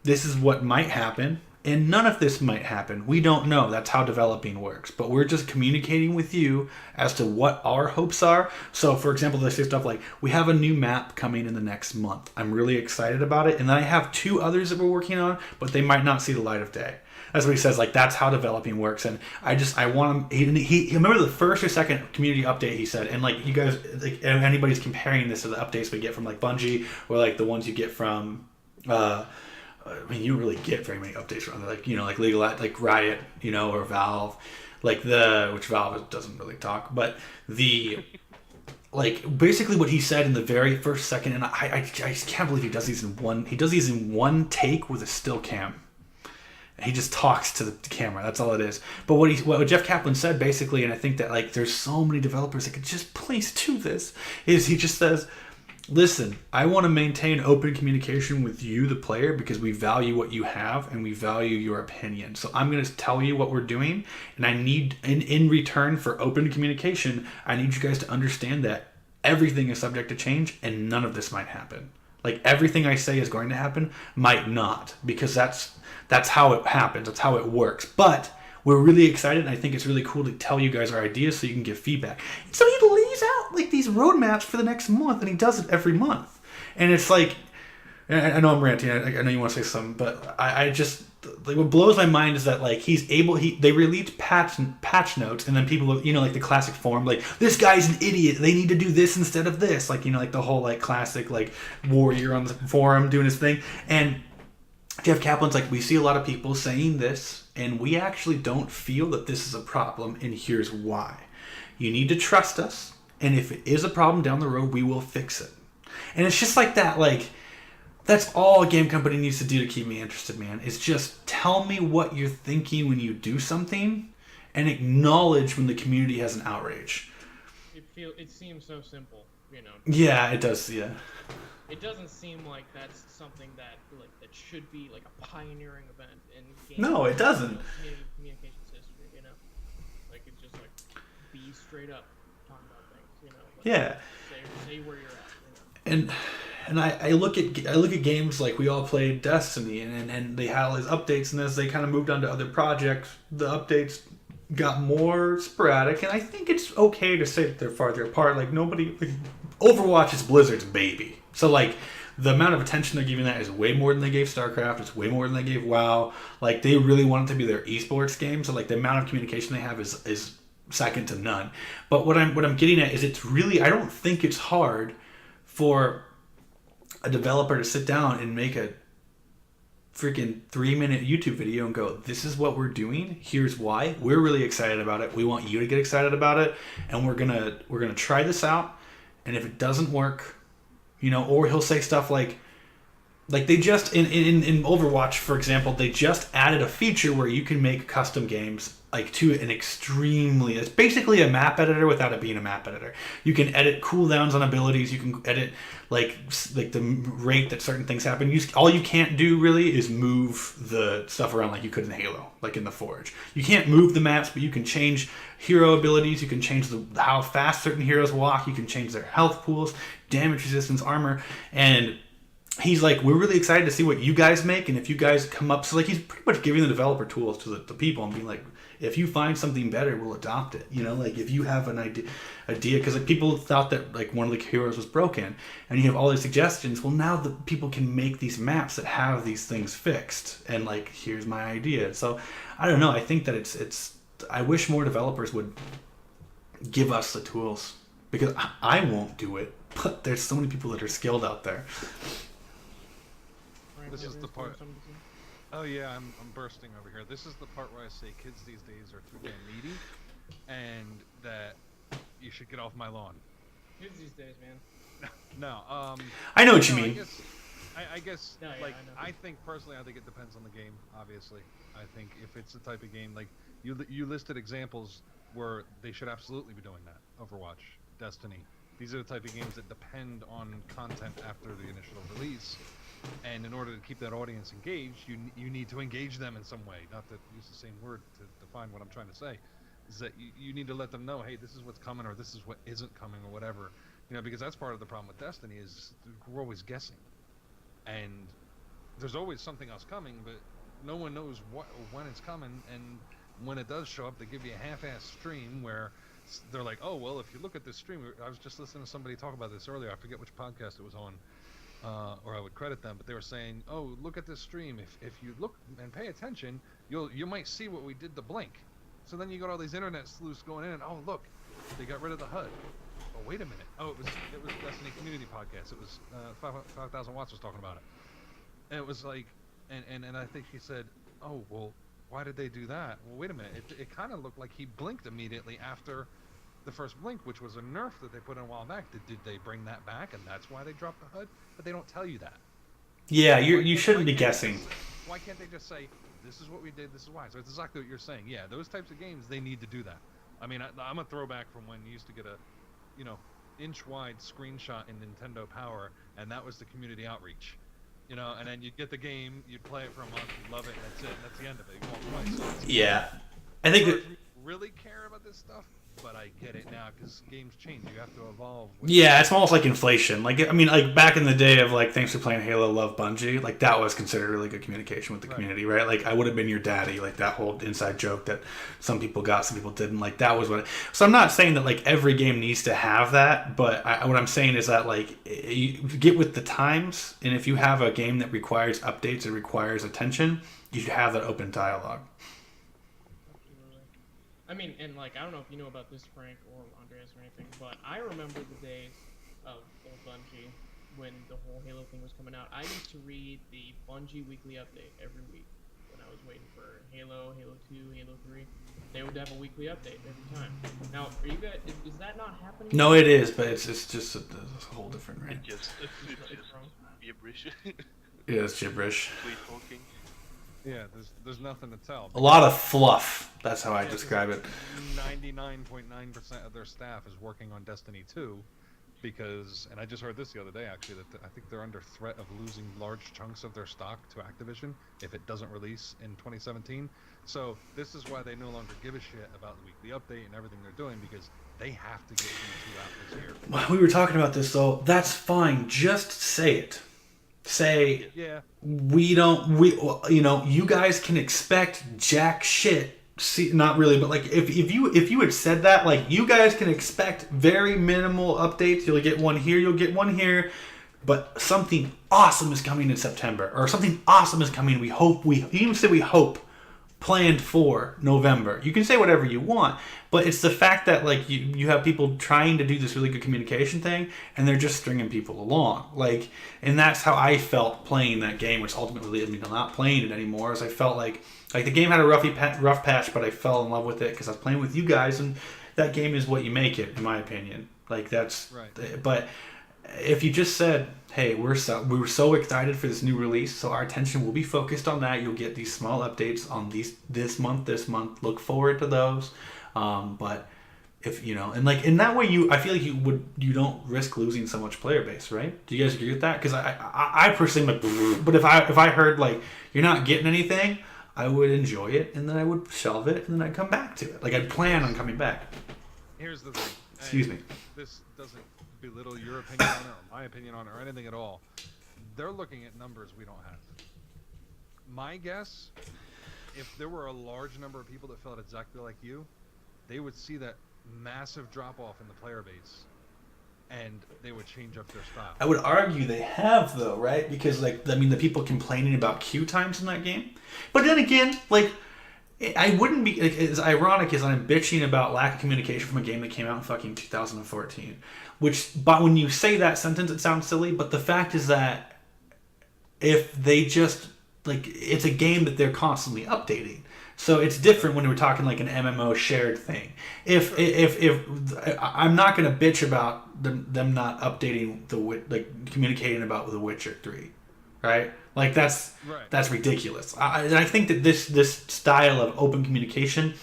This is what might happen, and none of this might happen. We don't know. That's how developing works. But we're just communicating with you as to what our hopes are." So, for example, they say stuff like, "We have a new map coming in the next month. I'm really excited about it. And then I have 2 others that we're working on, but they might not see the light of day." That's what he says. Like, that's how developing works. And I want him. He remember the first or second community update he said, and like, you guys, like, if anybody's comparing this to the updates we get from like Bungie or like the ones you get from. I mean, you don't really get very many updates from, like, you know, like like Riot, you know, or Valve, like which Valve doesn't really talk, but like, basically what he said in the very first second, and I just can't believe he does these in one take with a still cam. He just talks to the camera. That's all it is. But what Jeff Kaplan said basically, and I think that, like, there's so many developers that could just please do this, is he just says, "Listen, I want to maintain open communication with you, the player, because we value what you have and we value your opinion. So I'm going to tell you what we're doing, and I need, in return for open communication, I need you guys to understand that everything is subject to change and none of this might happen. Like, everything I say is going to happen might not, because that's how it happens. That's how it works. But we're really excited, and I think it's really cool to tell you guys our ideas so you can give feedback." And so he lays out, like, these roadmaps for the next month, and he does it every month. And it's like, I know I'm ranting. I know you want to say something, but I just, like, what blows my mind is that, like, they release patch notes, and then people, you know, like the classic form, like, "This guy's an idiot. They need to do this instead of this." Like, you know, like the whole, like, classic, like, warrior on the forum doing his thing. And Jeff Kaplan's like, "We see a lot of people saying this, and we actually don't feel that this is a problem, and here's why. You need to trust us, and if it is a problem down the road, we will fix it." And it's just like that, like, that's all a game company needs to do to keep me interested, man. Is just tell me what you're thinking when you do something, and acknowledge when the community has an outrage. It seems so simple, you know. Yeah, it does, yeah. It doesn't seem like that's something that should be like a pioneering event in game. No, it doesn't. Communications history, you know. Like, it's just like, be straight up, talk about things, you know. Like, yeah. Say where you're at, you know. And I look at games like we all played Destiny, and they had all these updates, and as they kind of moved on to other projects, the updates got more sporadic, and I think it's okay to say that they're farther apart. Like, Overwatch is Blizzard's baby, so, like, the amount of attention they're giving that is way more than they gave StarCraft. It's way more than they gave WoW. Like, they really want it to be their esports game, so, like, the amount of communication they have is second to none. But what I'm getting at is, it's really, I don't think it's hard for a developer to sit down and make a freaking 3-minute YouTube video and go, "This is what we're doing. Here's why. We're really excited about it. We want you to get excited about it, and we're gonna try this out. And if it doesn't work, you know," or he'll say stuff like they just in Overwatch, for example, they just added a feature where you can make custom games, like, to an extremely, it's basically a map editor without it being a map editor. You can edit cooldowns on abilities. You can edit like the rate that certain things happen. All you can't do really is move the stuff around like you could in Halo, like in the Forge. You can't move the maps, but you can change hero abilities. You can change how fast certain heroes walk. You can change their health pools, damage resistance, armor, and he's like, "We're really excited to see what you guys make, and if you guys come up," so, like, he's pretty much giving the developer tools to the people and being like, "If you find something better, we'll adopt it." You know, like, if you have an idea, because, like, people thought that, like, one of the heroes was broken, and you have all these suggestions. Well, now the people can make these maps that have these things fixed, and, like, here's my idea. So I don't know. I think that it's. I wish more developers would give us the tools, because I won't do it, but there's so many people that are skilled out there. This is the part. Oh yeah, I'm bursting over here. This is the part where I say kids these days are too damn needy, and that you should get off my lawn. Kids these days, man. No. I know what you no, mean. I guess No, yeah, like I know. I think personally, I think it depends on the game. Obviously, I think if it's the type of game like you listed examples where they should absolutely be doing that. Overwatch, Destiny. These are the type of games that depend on content after the initial release, and in order to keep that audience engaged, you need to engage them in some way. Not to use the same word to define what I'm trying to say, is that you need to let them know, hey, this is what's coming or this is what isn't coming or whatever. Because that's part of the problem with Destiny is we're always guessing. And there's always something else coming, but no one knows what or when it's coming. And when it does show up, they give you a half-ass stream where they're like, oh, well, if you look at this stream, I was just listening to somebody talk about this earlier. I forget which podcast it was on, or I would credit them, but they were saying, oh, look at this stream. If you look and pay attention, you might see what we did to Blink. So then you got all these internet sleuths going in, and oh, look, they got rid of the HUD. Oh, wait a minute. Oh, it was Destiny Community Podcast. It was 5,000 Watts was talking about it. And it was like, and I think she said, oh, well, why did they do that? Well, wait a minute. It kind of looked like he blinked immediately after the first blink, which was a nerf that they put in a while back. Did they bring that back, and that's why they dropped the HUD? But they don't tell you that. Yeah, you shouldn't be guessing. Why can't they just say, this is what we did, this is why? So it's exactly what you're saying. Yeah, those types of games, they need to do that. I mean, I'm a throwback from when you used to get a inch-wide screenshot in Nintendo Power, and that was the community outreach. And then you'd get the game, you'd play it for a month, you'd love it, and that's it. That's the end of it. You won't play. So Yeah. I think that... really care about this stuff, but I get it now because games change. You have to evolve. Yeah, it's almost like inflation. Like, I mean, like back in the day of like, thanks for playing Halo, love Bungie. Like that was considered really good communication with the community, right? Like I would have been your daddy. Like that whole inside joke that some people got, some people didn't. Like that was what. So I'm not saying that like every game needs to have that, but what I'm saying is that like you get with the times, and if you have a game that requires updates and requires attention, you should have that open dialogue. I mean, and like, I don't know if you know about this, Frank or Andreas or anything, but I remember the days of old Bungie when the whole Halo thing was coming out. I used to read the Bungie weekly update every week when I was waiting for Halo, Halo 2, Halo 3. They would have a weekly update every time. Now, are you guys, is that not happening? No, it is, but it's just a whole different, right? It's gibberish. Yeah, it's gibberish. Sweet talking. Yeah, there's nothing to tell. A lot of fluff. That's how I describe it. 99.9% of their staff is working on Destiny 2 because, and I just heard this the other day actually, that I think they're under threat of losing large chunks of their stock to Activision if it doesn't release in 2017. So this is why they no longer give a shit about the weekly update and everything they're doing, because they have to get D2 out this year. We were talking about this though. That's fine. Just say it. Say, yeah, you guys can expect jack shit. See, not really, but like if you had said that, like you guys can expect very minimal updates. You'll get one here, you'll get one here, but something awesome is coming in September, or something awesome is coming. We hope. We even say we hope. Planned for November. You can say whatever you want, but it's the fact that like you have people trying to do this really good communication thing, and they're just stringing people along. Like, and that's how I felt playing that game, which ultimately led me to not playing it anymore. As I felt like the game had a rough patch, but I fell in love with it because I was playing with you guys, and that game is what you make it, in my opinion. Like that's right. But if you just said, hey, we were so excited for this new release, so our attention will be focused on that. You'll get these small updates on this month. Look forward to those. But if and like in that way, I feel like you don't risk losing so much player base, right? Do you guys agree with that? Because I personally, but if I heard like you're not getting anything, I would enjoy it, and then I would shelve it, and then I'd come back to it. Like I'd plan on coming back. Here's the thing. Excuse me. This doesn't belittle your opinion on it or my opinion on it or anything at all. They're looking at numbers we don't have. My guess, if there were a large number of people that felt exactly like you, they would see that massive drop off in the player base and they would change up their style. I would argue they have though, right? Because the people complaining about queue times in that game. But then again, I wouldn't be as ironic as I'm bitching about lack of communication from a game that came out in fucking 2014. But when you say that sentence, it sounds silly. But the fact is that if they just like it's a game that they're constantly updating. So it's different when we're talking like an MMO shared thing. If I'm not gonna bitch about them not updating like communicating about The Witcher 3, right? Like that's ridiculous. I think that this style of open communication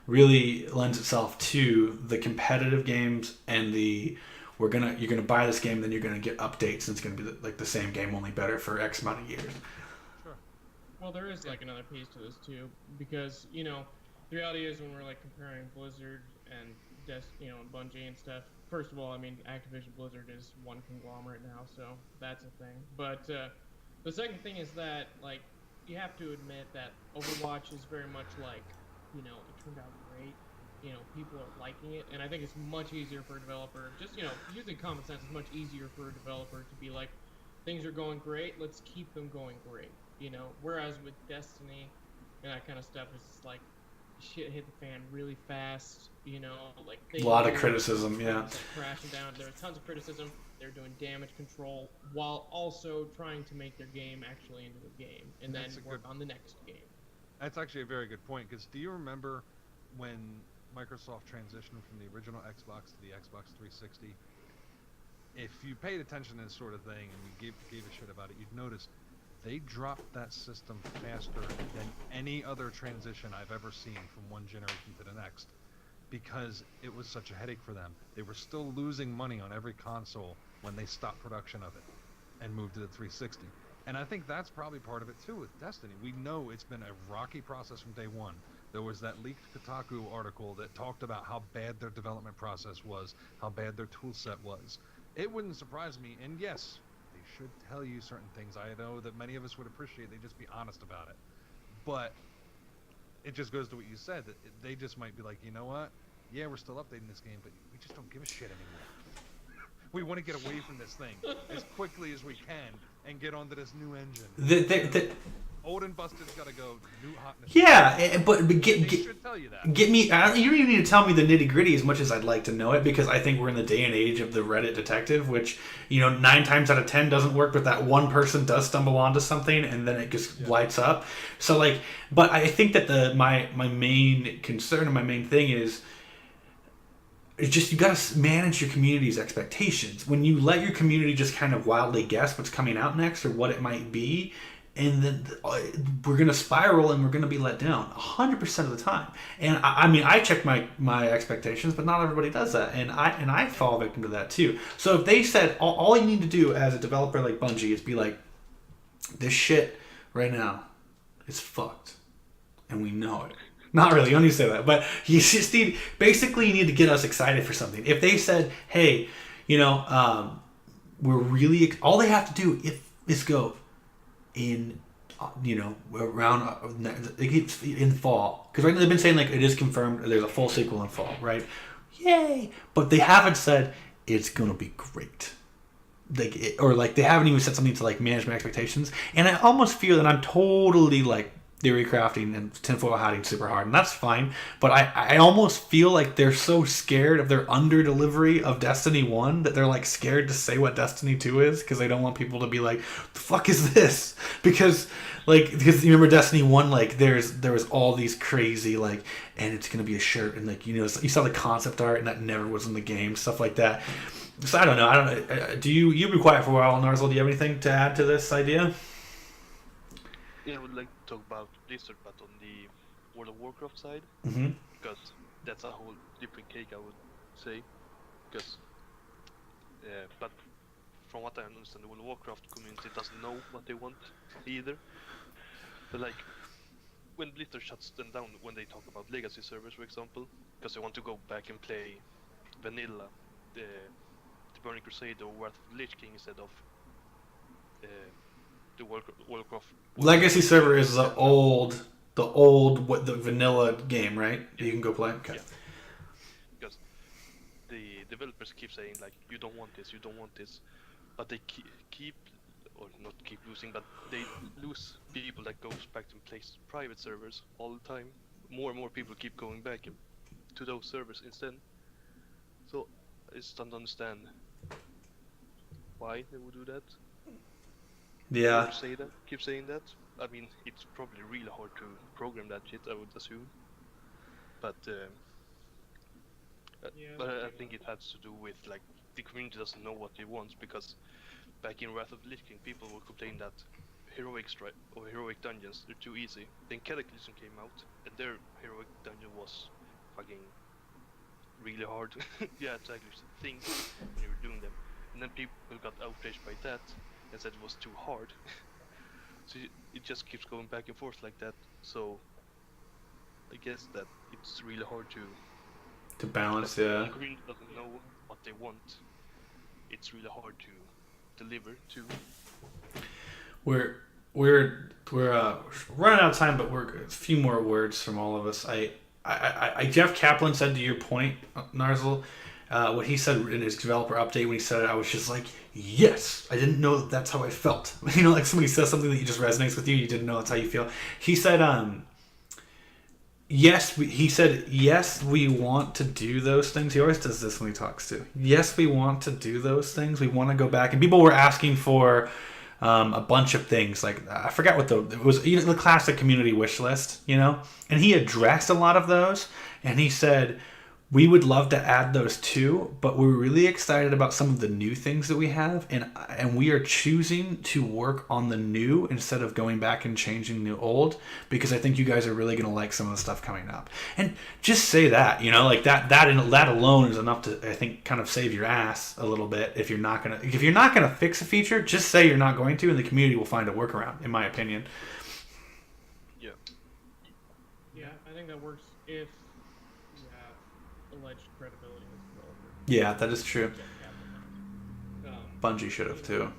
really lends itself to the competitive games and the you're gonna buy this game, then you're gonna get updates, and it's gonna be like the same game, only better for X amount of years. Well, there is like another piece to this too, because the reality is when we're like comparing Blizzard and and Bungie and stuff. First of all, I mean Activision Blizzard is one conglomerate now, so that's a thing. But the second thing is that like you have to admit that Overwatch is very much like it turned out great. People are liking it, and I think it's much easier for a developer. Just using common sense, it's much easier for a developer to be like, things are going great, let's keep them going great. Whereas with Destiny and that kind of stuff, it's just like shit hit the fan really fast. Like a lot of criticism, yeah. Like crashing down. There was tons of criticism. They're doing damage control while also trying to make their game actually into a game, and then work on the next game. That's actually a very good point, because do you remember when Microsoft transitioned from the original Xbox to the Xbox 360? If you paid attention to this sort of thing and you gave a shit about it, you'd notice they dropped that system faster than any other transition I've ever seen from one generation to the next, because it was such a headache for them. They were still losing money on every console when they stopped production of it and moved to the 360. And I think that's probably part of it too with Destiny. We know it's been a rocky process from day one. There was that leaked Kotaku article that talked about how bad their development process was, how bad their tool set was. It wouldn't surprise me, and yes, they should tell you certain things. I know that many of us would appreciate they just be honest about it. But it just goes to what you said, that they just might be like, you know what? Yeah, we're still updating this game, but we just don't give a shit anymore. We want to get away from this thing as quickly as we can and get onto this new engine. Old and busted's got to go. New hotness. Yeah, but they should tell you that. Get me. You don't even need to tell me the nitty gritty as much as I'd like to know it, because I think we're in the day and age of the Reddit detective, which 9 times out of 10 doesn't work, but that one person does stumble onto something and then it just lights up. So like, but I think that my main concern and my main thing is. It's just you got to manage your community's expectations. When you let your community just kind of wildly guess what's coming out next or what it might be, and then we're going to spiral and we're going to be let down 100% of the time. And I mean, I check my expectations, but not everybody does that. And I fall victim to that too. So if they said all you need to do as a developer like Bungie is be like, this shit right now is fucked. And we know it. Not really, you don't need to say that, but you just need, basically you need to get us excited for something. If they said, hey, we're really, all they have to do is go in, around, in fall. Because right now they've been saying like it is confirmed there's a full sequel in fall, right? Yay! But they haven't said it's going to be great. Like they haven't even said something to like manage my expectations. And I almost feel that I'm totally like, theory crafting and tinfoil hatting super hard, and that's fine, but I almost feel like they're so scared of their under delivery of Destiny 1 that they're like scared to say what Destiny 2 is, because they don't want people to be like, the fuck is this? Because you remember Destiny 1, like there was all these crazy like, and it's gonna be a shirt, and like you saw the concept art and that never was in the game, stuff like that. So I don't know. Do you've been quiet for a while, Narzal? Do you have anything to add to this idea? Yeah, I would like to talk about Blizzard, but on the World of Warcraft side, because that's a whole different cake, I would say. Because, but from what I understand, the World of Warcraft community doesn't know what they want either. But like, when Blizzard shuts them down, when they talk about legacy servers, for example, because they want to go back and play vanilla, the Burning Crusade or Wrath of the Lich King instead of the Warcraft. Legacy server is the vanilla game, right? You can go play. Okay. Yeah. Because the developers keep saying like, you don't want this, but they keep or not keep losing, but they lose people that goes back to play private servers all the time. More and more people keep going back to those servers instead. So I just don't understand why they would do that. Yeah. Keep saying that. I mean, it's probably really hard to program that shit, I would assume. But Yeah, I think it has to do with like the community doesn't know what it wants, because back in Wrath of the Lich King, people would complain that heroic dungeons are too easy. Then Cataclysm came out, and their heroic dungeon was fucking really hard. Yeah, to actually think when you were doing them. And then people got outraged by that and said it was too hard. So it just keeps going back and forth like that. So I guess that it's really hard To balance, when yeah. the community doesn't know what they want. It's really hard to deliver to. We're running out of time, but we're a few more words from all of us. Jeff Kaplan said, to your point, Narzel, what he said in his developer update when he said it, I was just like, yes, I didn't know that's how I felt. You know, like somebody says something that just resonates with you, you didn't know that's how you feel. He said, yes, yes, we want to do those things. He always does this when he talks to. Yes, we want to do those things. We want to go back. And people were asking for a bunch of things. Like, I forgot what it was, the classic community wish list, you know? And he addressed a lot of those. And he said, we would love to add those too, but we're really excited about some of the new things that we have, and we are choosing to work on the new instead of going back and changing the old, because I think you guys are really going to like some of the stuff coming up. And just say that, you know, like that alone is enough to, I think, kind of save your ass a little bit. If you're not gonna fix a feature, just say you're not going to, and the community will find a workaround, in my opinion. Yeah. Yeah, I think that works if you have alleged credibility as a developer. Yeah, that is true. Um, Bungie should have too.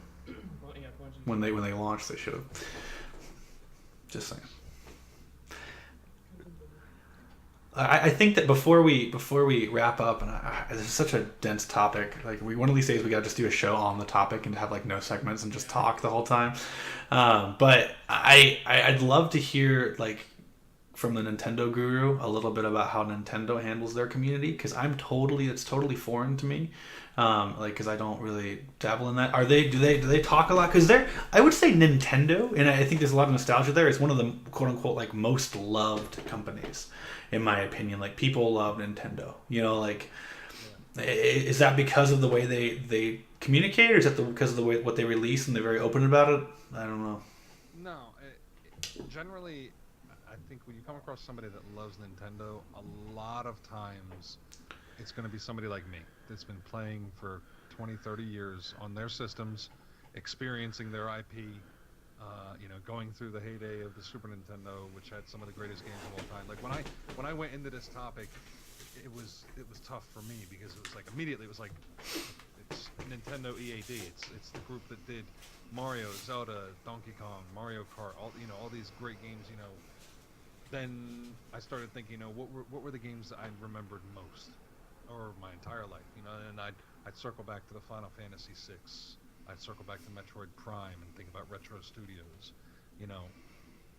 well, yeah, Bungie. When they launched, they should have. Just saying. I think that before we wrap up, and this is such a dense topic. Like, one of these days we gotta just do a show on the topic and have like no segments and just talk the whole time. But I'd love to hear, like, from the Nintendo guru a little bit about how Nintendo handles their community, because it's totally foreign to me. Because I don't really dabble in that. Do they talk a lot? Because I would say Nintendo, and I think there's a lot of nostalgia there, is one of the quote unquote like most loved companies, in my opinion. Like, people love Nintendo. You know, like, is that because of the way they communicate, or is that because of the way what they release and they're very open about it? I don't know. No, generally, I think when you come across somebody that loves Nintendo, a lot of times it's going to be somebody like me that's been playing for 20, 30 years on their systems, experiencing their IP, going through the heyday of the Super Nintendo, which had some of the greatest games of all time. Like, when I went into this topic, it was tough for me, because it was like immediately it was like, it's Nintendo EAD. It's the group that did Mario, Zelda, Donkey Kong, Mario Kart, all these great games. Then I started thinking, what were the games that I remembered most, or my entire life, and I'd circle back to the Final Fantasy VI, I'd circle back to Metroid Prime and think about Retro Studios,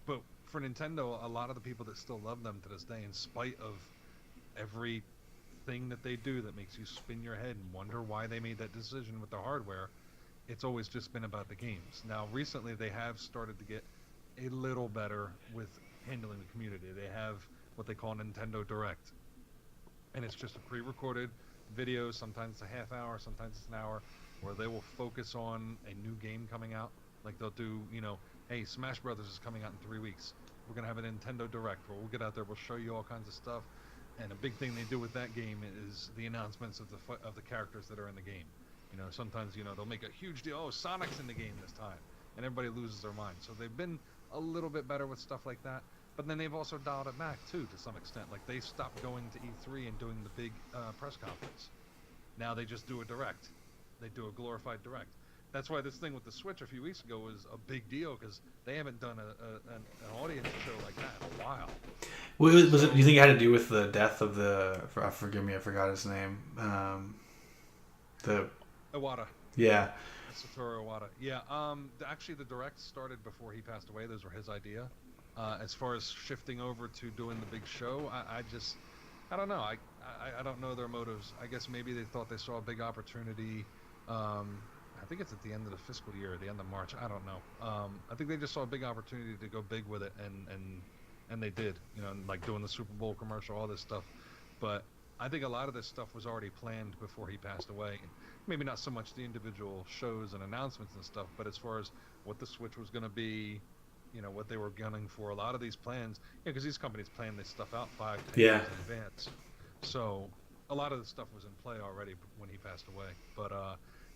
But for Nintendo, a lot of the people that still love them to this day, in spite of everything that they do that makes you spin your head and wonder why they made that decision with the hardware, it's always just been about the games. Now, recently they have started to get a little better with handling the community. They have what they call Nintendo Direct, and it's just a pre-recorded video. Sometimes it's a half hour, sometimes it's an hour, where they will focus on a new game coming out. Like, they'll do, hey, Smash Brothers is coming out in 3 weeks. We're gonna have a Nintendo Direct where we'll get out there, we'll show you all kinds of stuff. And a big thing they do with that game is the announcements of the characters that are in the game. Sometimes they'll make a huge deal. Oh, Sonic's in the game this time, and everybody loses their mind. So they've been a little bit better with stuff like that. But then they've also dialed it back too, to some extent. Like, they stopped going to E3 and doing the big press conference. Now they just do a direct. They do a glorified direct. That's why this thing with the Switch a few weeks ago was a big deal, because they haven't done an audience show like that in a while. Was it? Do you think it had to do with the death of forgive me, I forgot his name. Iwata. Yeah. Satoru Iwata. Yeah. Actually, the direct started before he passed away. Those were his idea. As far as shifting over to doing the big show, I don't know. I don't know their motives. I guess maybe they thought they saw a big opportunity. think it's at the end of the fiscal year, the end of March. I don't know. I think they just saw a big opportunity to go big with it, and they did. You know, like doing the Super Bowl commercial, all this stuff. But I think a lot of this stuff was already planned before he passed away. Maybe not so much the individual shows and announcements and stuff, but as far as what the Switch was going to be, you know, what they were gunning for, a lot of these plans, because these companies plan this stuff out 5-10 years in advance. So a lot of the stuff was in play already when he passed away. But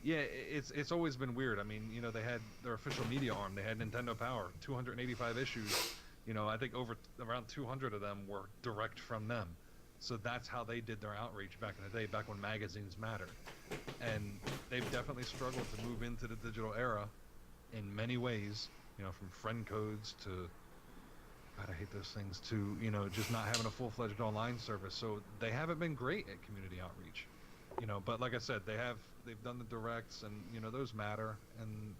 yeah, it's always been weird. I mean, you know, they had their official media arm. They had Nintendo Power, 285 issues. You know, I think around 200 of them were direct from them. So that's how they did their outreach back in the day, back when magazines mattered. And they've definitely struggled to move into the digital era in many ways, you know, from friend codes to, God, I hate those things, to, you know, just not having a full-fledged online service. So they haven't been great at community outreach, you know, but like I said, they've done the directs, and, you know, those matter, and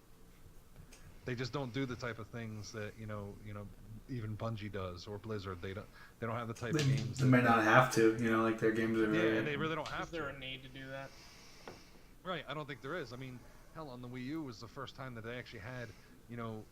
they just don't do the type of things that, you know, even Bungie does, or Blizzard. They don't have the type of games. They might not have to, you know, like their games are really... Yeah, and they really don't have to. Is there a need to do that? Right, I don't think there is. I mean, hell, on the Wii U was the first time that they actually had, you know,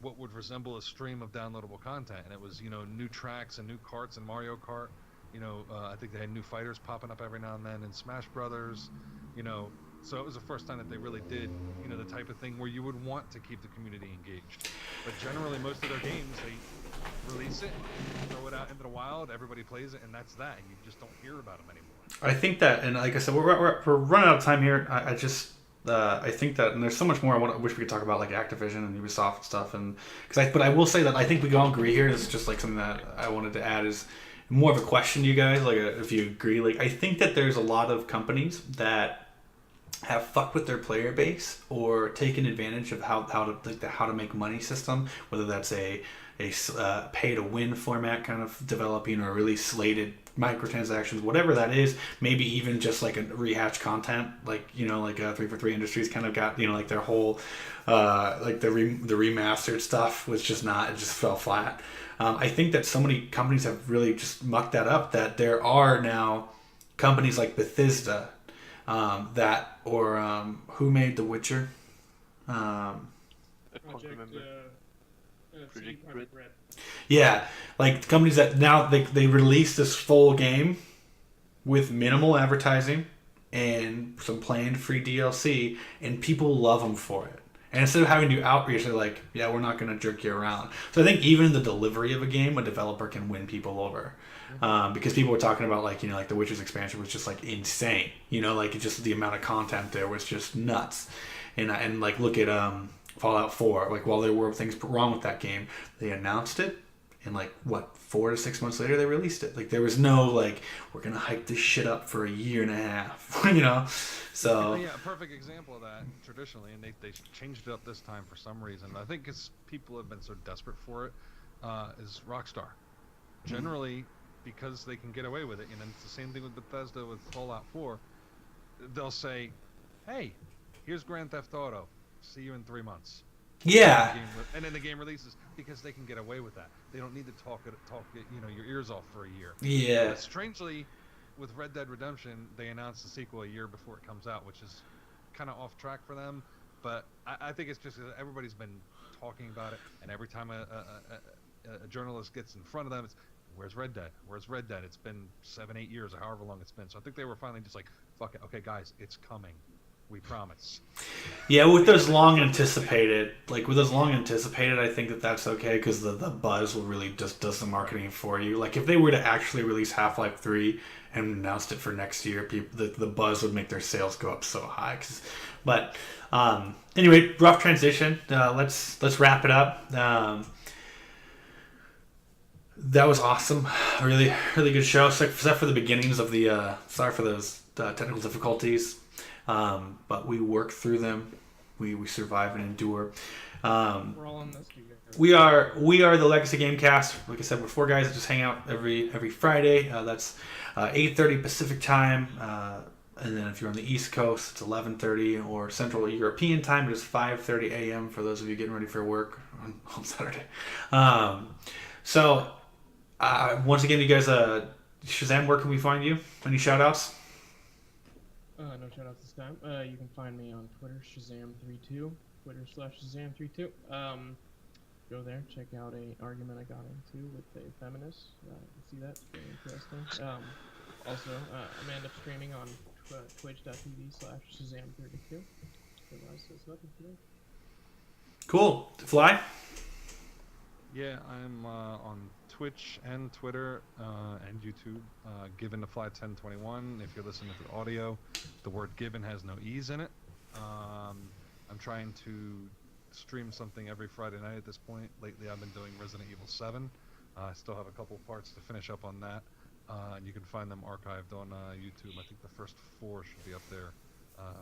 what would resemble a stream of downloadable content, and it was, you know, new tracks and new carts in Mario Kart. You know, I think they had new fighters popping up every now and then in Smash Brothers. You know, so it was the first time that they really did, you know, the type of thing where you would want to keep the community engaged. But generally, most of their games, they release it, throw it out into the wild, everybody plays it, and that's that. And you just don't hear about them anymore. I think that, and like I said, we're running out of time here. I think that, and there's so much more I wish we could talk about, like Activision and Ubisoft and stuff. And but I will say that I think we all agree here. This is just like something that I wanted to add is more of a question to you guys, like if you agree. Like I think that there's a lot of companies that have fucked with their player base or taken advantage of how to make money system, whether that's a pay to win format kind of developing, or really slated microtransactions, whatever that is. Maybe even just like a rehash content, like, you know, like 343 Industries kind of got, you know, like their whole like the remastered stuff was just not, it just fell flat. I think that so many companies have really just mucked that up, that there are now companies like Bethesda that, or who made The Witcher? I can't Project remember. Red. Yeah, like companies that now they release this full game with minimal advertising and some planned free DLC, and people love them for it. And instead of having to do outreach, they're like, yeah, we're not going to jerk you around. So I think even the delivery of a game, a developer can win people over. Because people were talking about, like, you know, like the Witcher's expansion was just like insane. You know, like just the amount of content there was just nuts. And like look at Fallout 4. Like, while there were things wrong with that game, they announced it, and like 4 to 6 months later they released it. Like there was no like, we're gonna hype this shit up for a year and a half, you know. So yeah, a perfect example of that traditionally, and they changed it up this time for some reason. I think it's people have been so desperate for it, is Rockstar. Generally, because they can get away with it, and it's the same thing with Bethesda with Fallout 4. They'll say, "Hey, here's Grand Theft Auto. See you in 3 months." yeah, And then the game releases, because they can get away with that. They don't need to talk you know, your ears off for a year. yeah. But strangely, with Red Dead Redemption, they announced the sequel a year before it comes out, which is kind of off track for them. But I think it's just everybody's been talking about it, and every time a journalist gets in front of them, it's, where's Red Dead? Where's Red Dead? It's been 7-8 years, or however long it's been. So I think they were finally just like, fuck it, okay guys, it's coming. We promise. Yeah, with those long anticipated, I think that that's okay, because the buzz will really just does the marketing for you. Like if they were to actually release Half-Life 3 and announced it for next year, people, the buzz would make their sales go up so high. But anyway, rough transition. Let's wrap it up. That was awesome. A really, really good show. Except for the beginnings of the sorry for those technical difficulties. But we work through them. We survive and endure. We're all in this together. We are the Legacy Gamecast. Like I said, we're 4 guys that just hang out every Friday. That's 8:30 Pacific time. And then if you're on the East Coast, it's 11:30, or Central European time, it is 5:30 a.m. for those of you getting ready for work on Saturday. So once again, you guys, Shazam, where can we find you? Any shout outs? No shoutouts this time. You can find me on Twitter, Shazam32, Twitter/Shazam32. Go there, check out a argument I got into with a feminist. See that? It's very interesting. Also, I'm end up streaming on twitch.tv/Shazam32. Otherwise, there's nothing today. Cool. Fly? Yeah, I'm on Twitch and Twitter and YouTube. Given the Fly 1021. If you're listening to the audio, the word "given" has no e's in it. I'm trying to stream something every Friday night at this point. Lately, I've been doing Resident Evil 7. I still have a couple parts to finish up on that. And you can find them archived on YouTube. I think the first 4 should be up there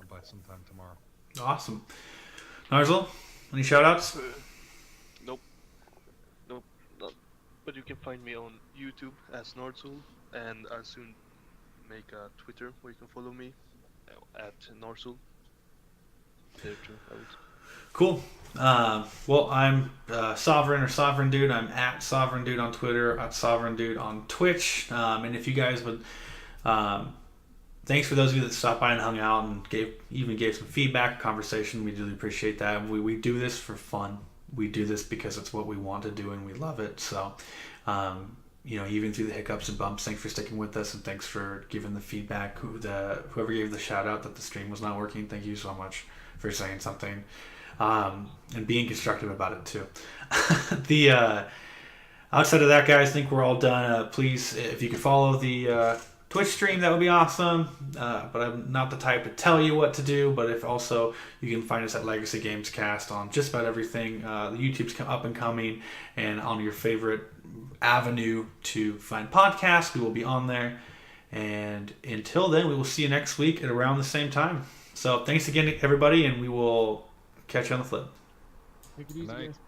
by sometime tomorrow. Awesome. Narzal, any shout-outs? Nope. Not. But you can find me on YouTube as Nordsul, and I'll soon make a Twitter where you can follow me at Nordsul. There too, I would. Cool. Well, I'm Sovereign Dude. I'm at Sovereign Dude on Twitter, at Sovereign Dude on Twitch. And if you guys would, thanks for those of you that stopped by and hung out and gave some feedback, conversation. We really appreciate that. We do this for fun. We do this because it's what we want to do and we love it. So, even through the hiccups and bumps, thanks for sticking with us and thanks for giving the feedback. Whoever gave the shout out that the stream was not working, thank you so much for saying something. And being constructive about it too. Outside of that, guys, I think we're all done. Please, if you could follow the Twitch stream, that would be awesome. But I'm not the type to tell you what to do. But if also you can find us at Legacy Games Cast on just about everything. The YouTube's up and coming, and on your favorite avenue to find podcasts, we will be on there. And until then, we will see you next week at around the same time. So thanks again, everybody, and we will catch you on the flip. Take it easy, Good night. guys.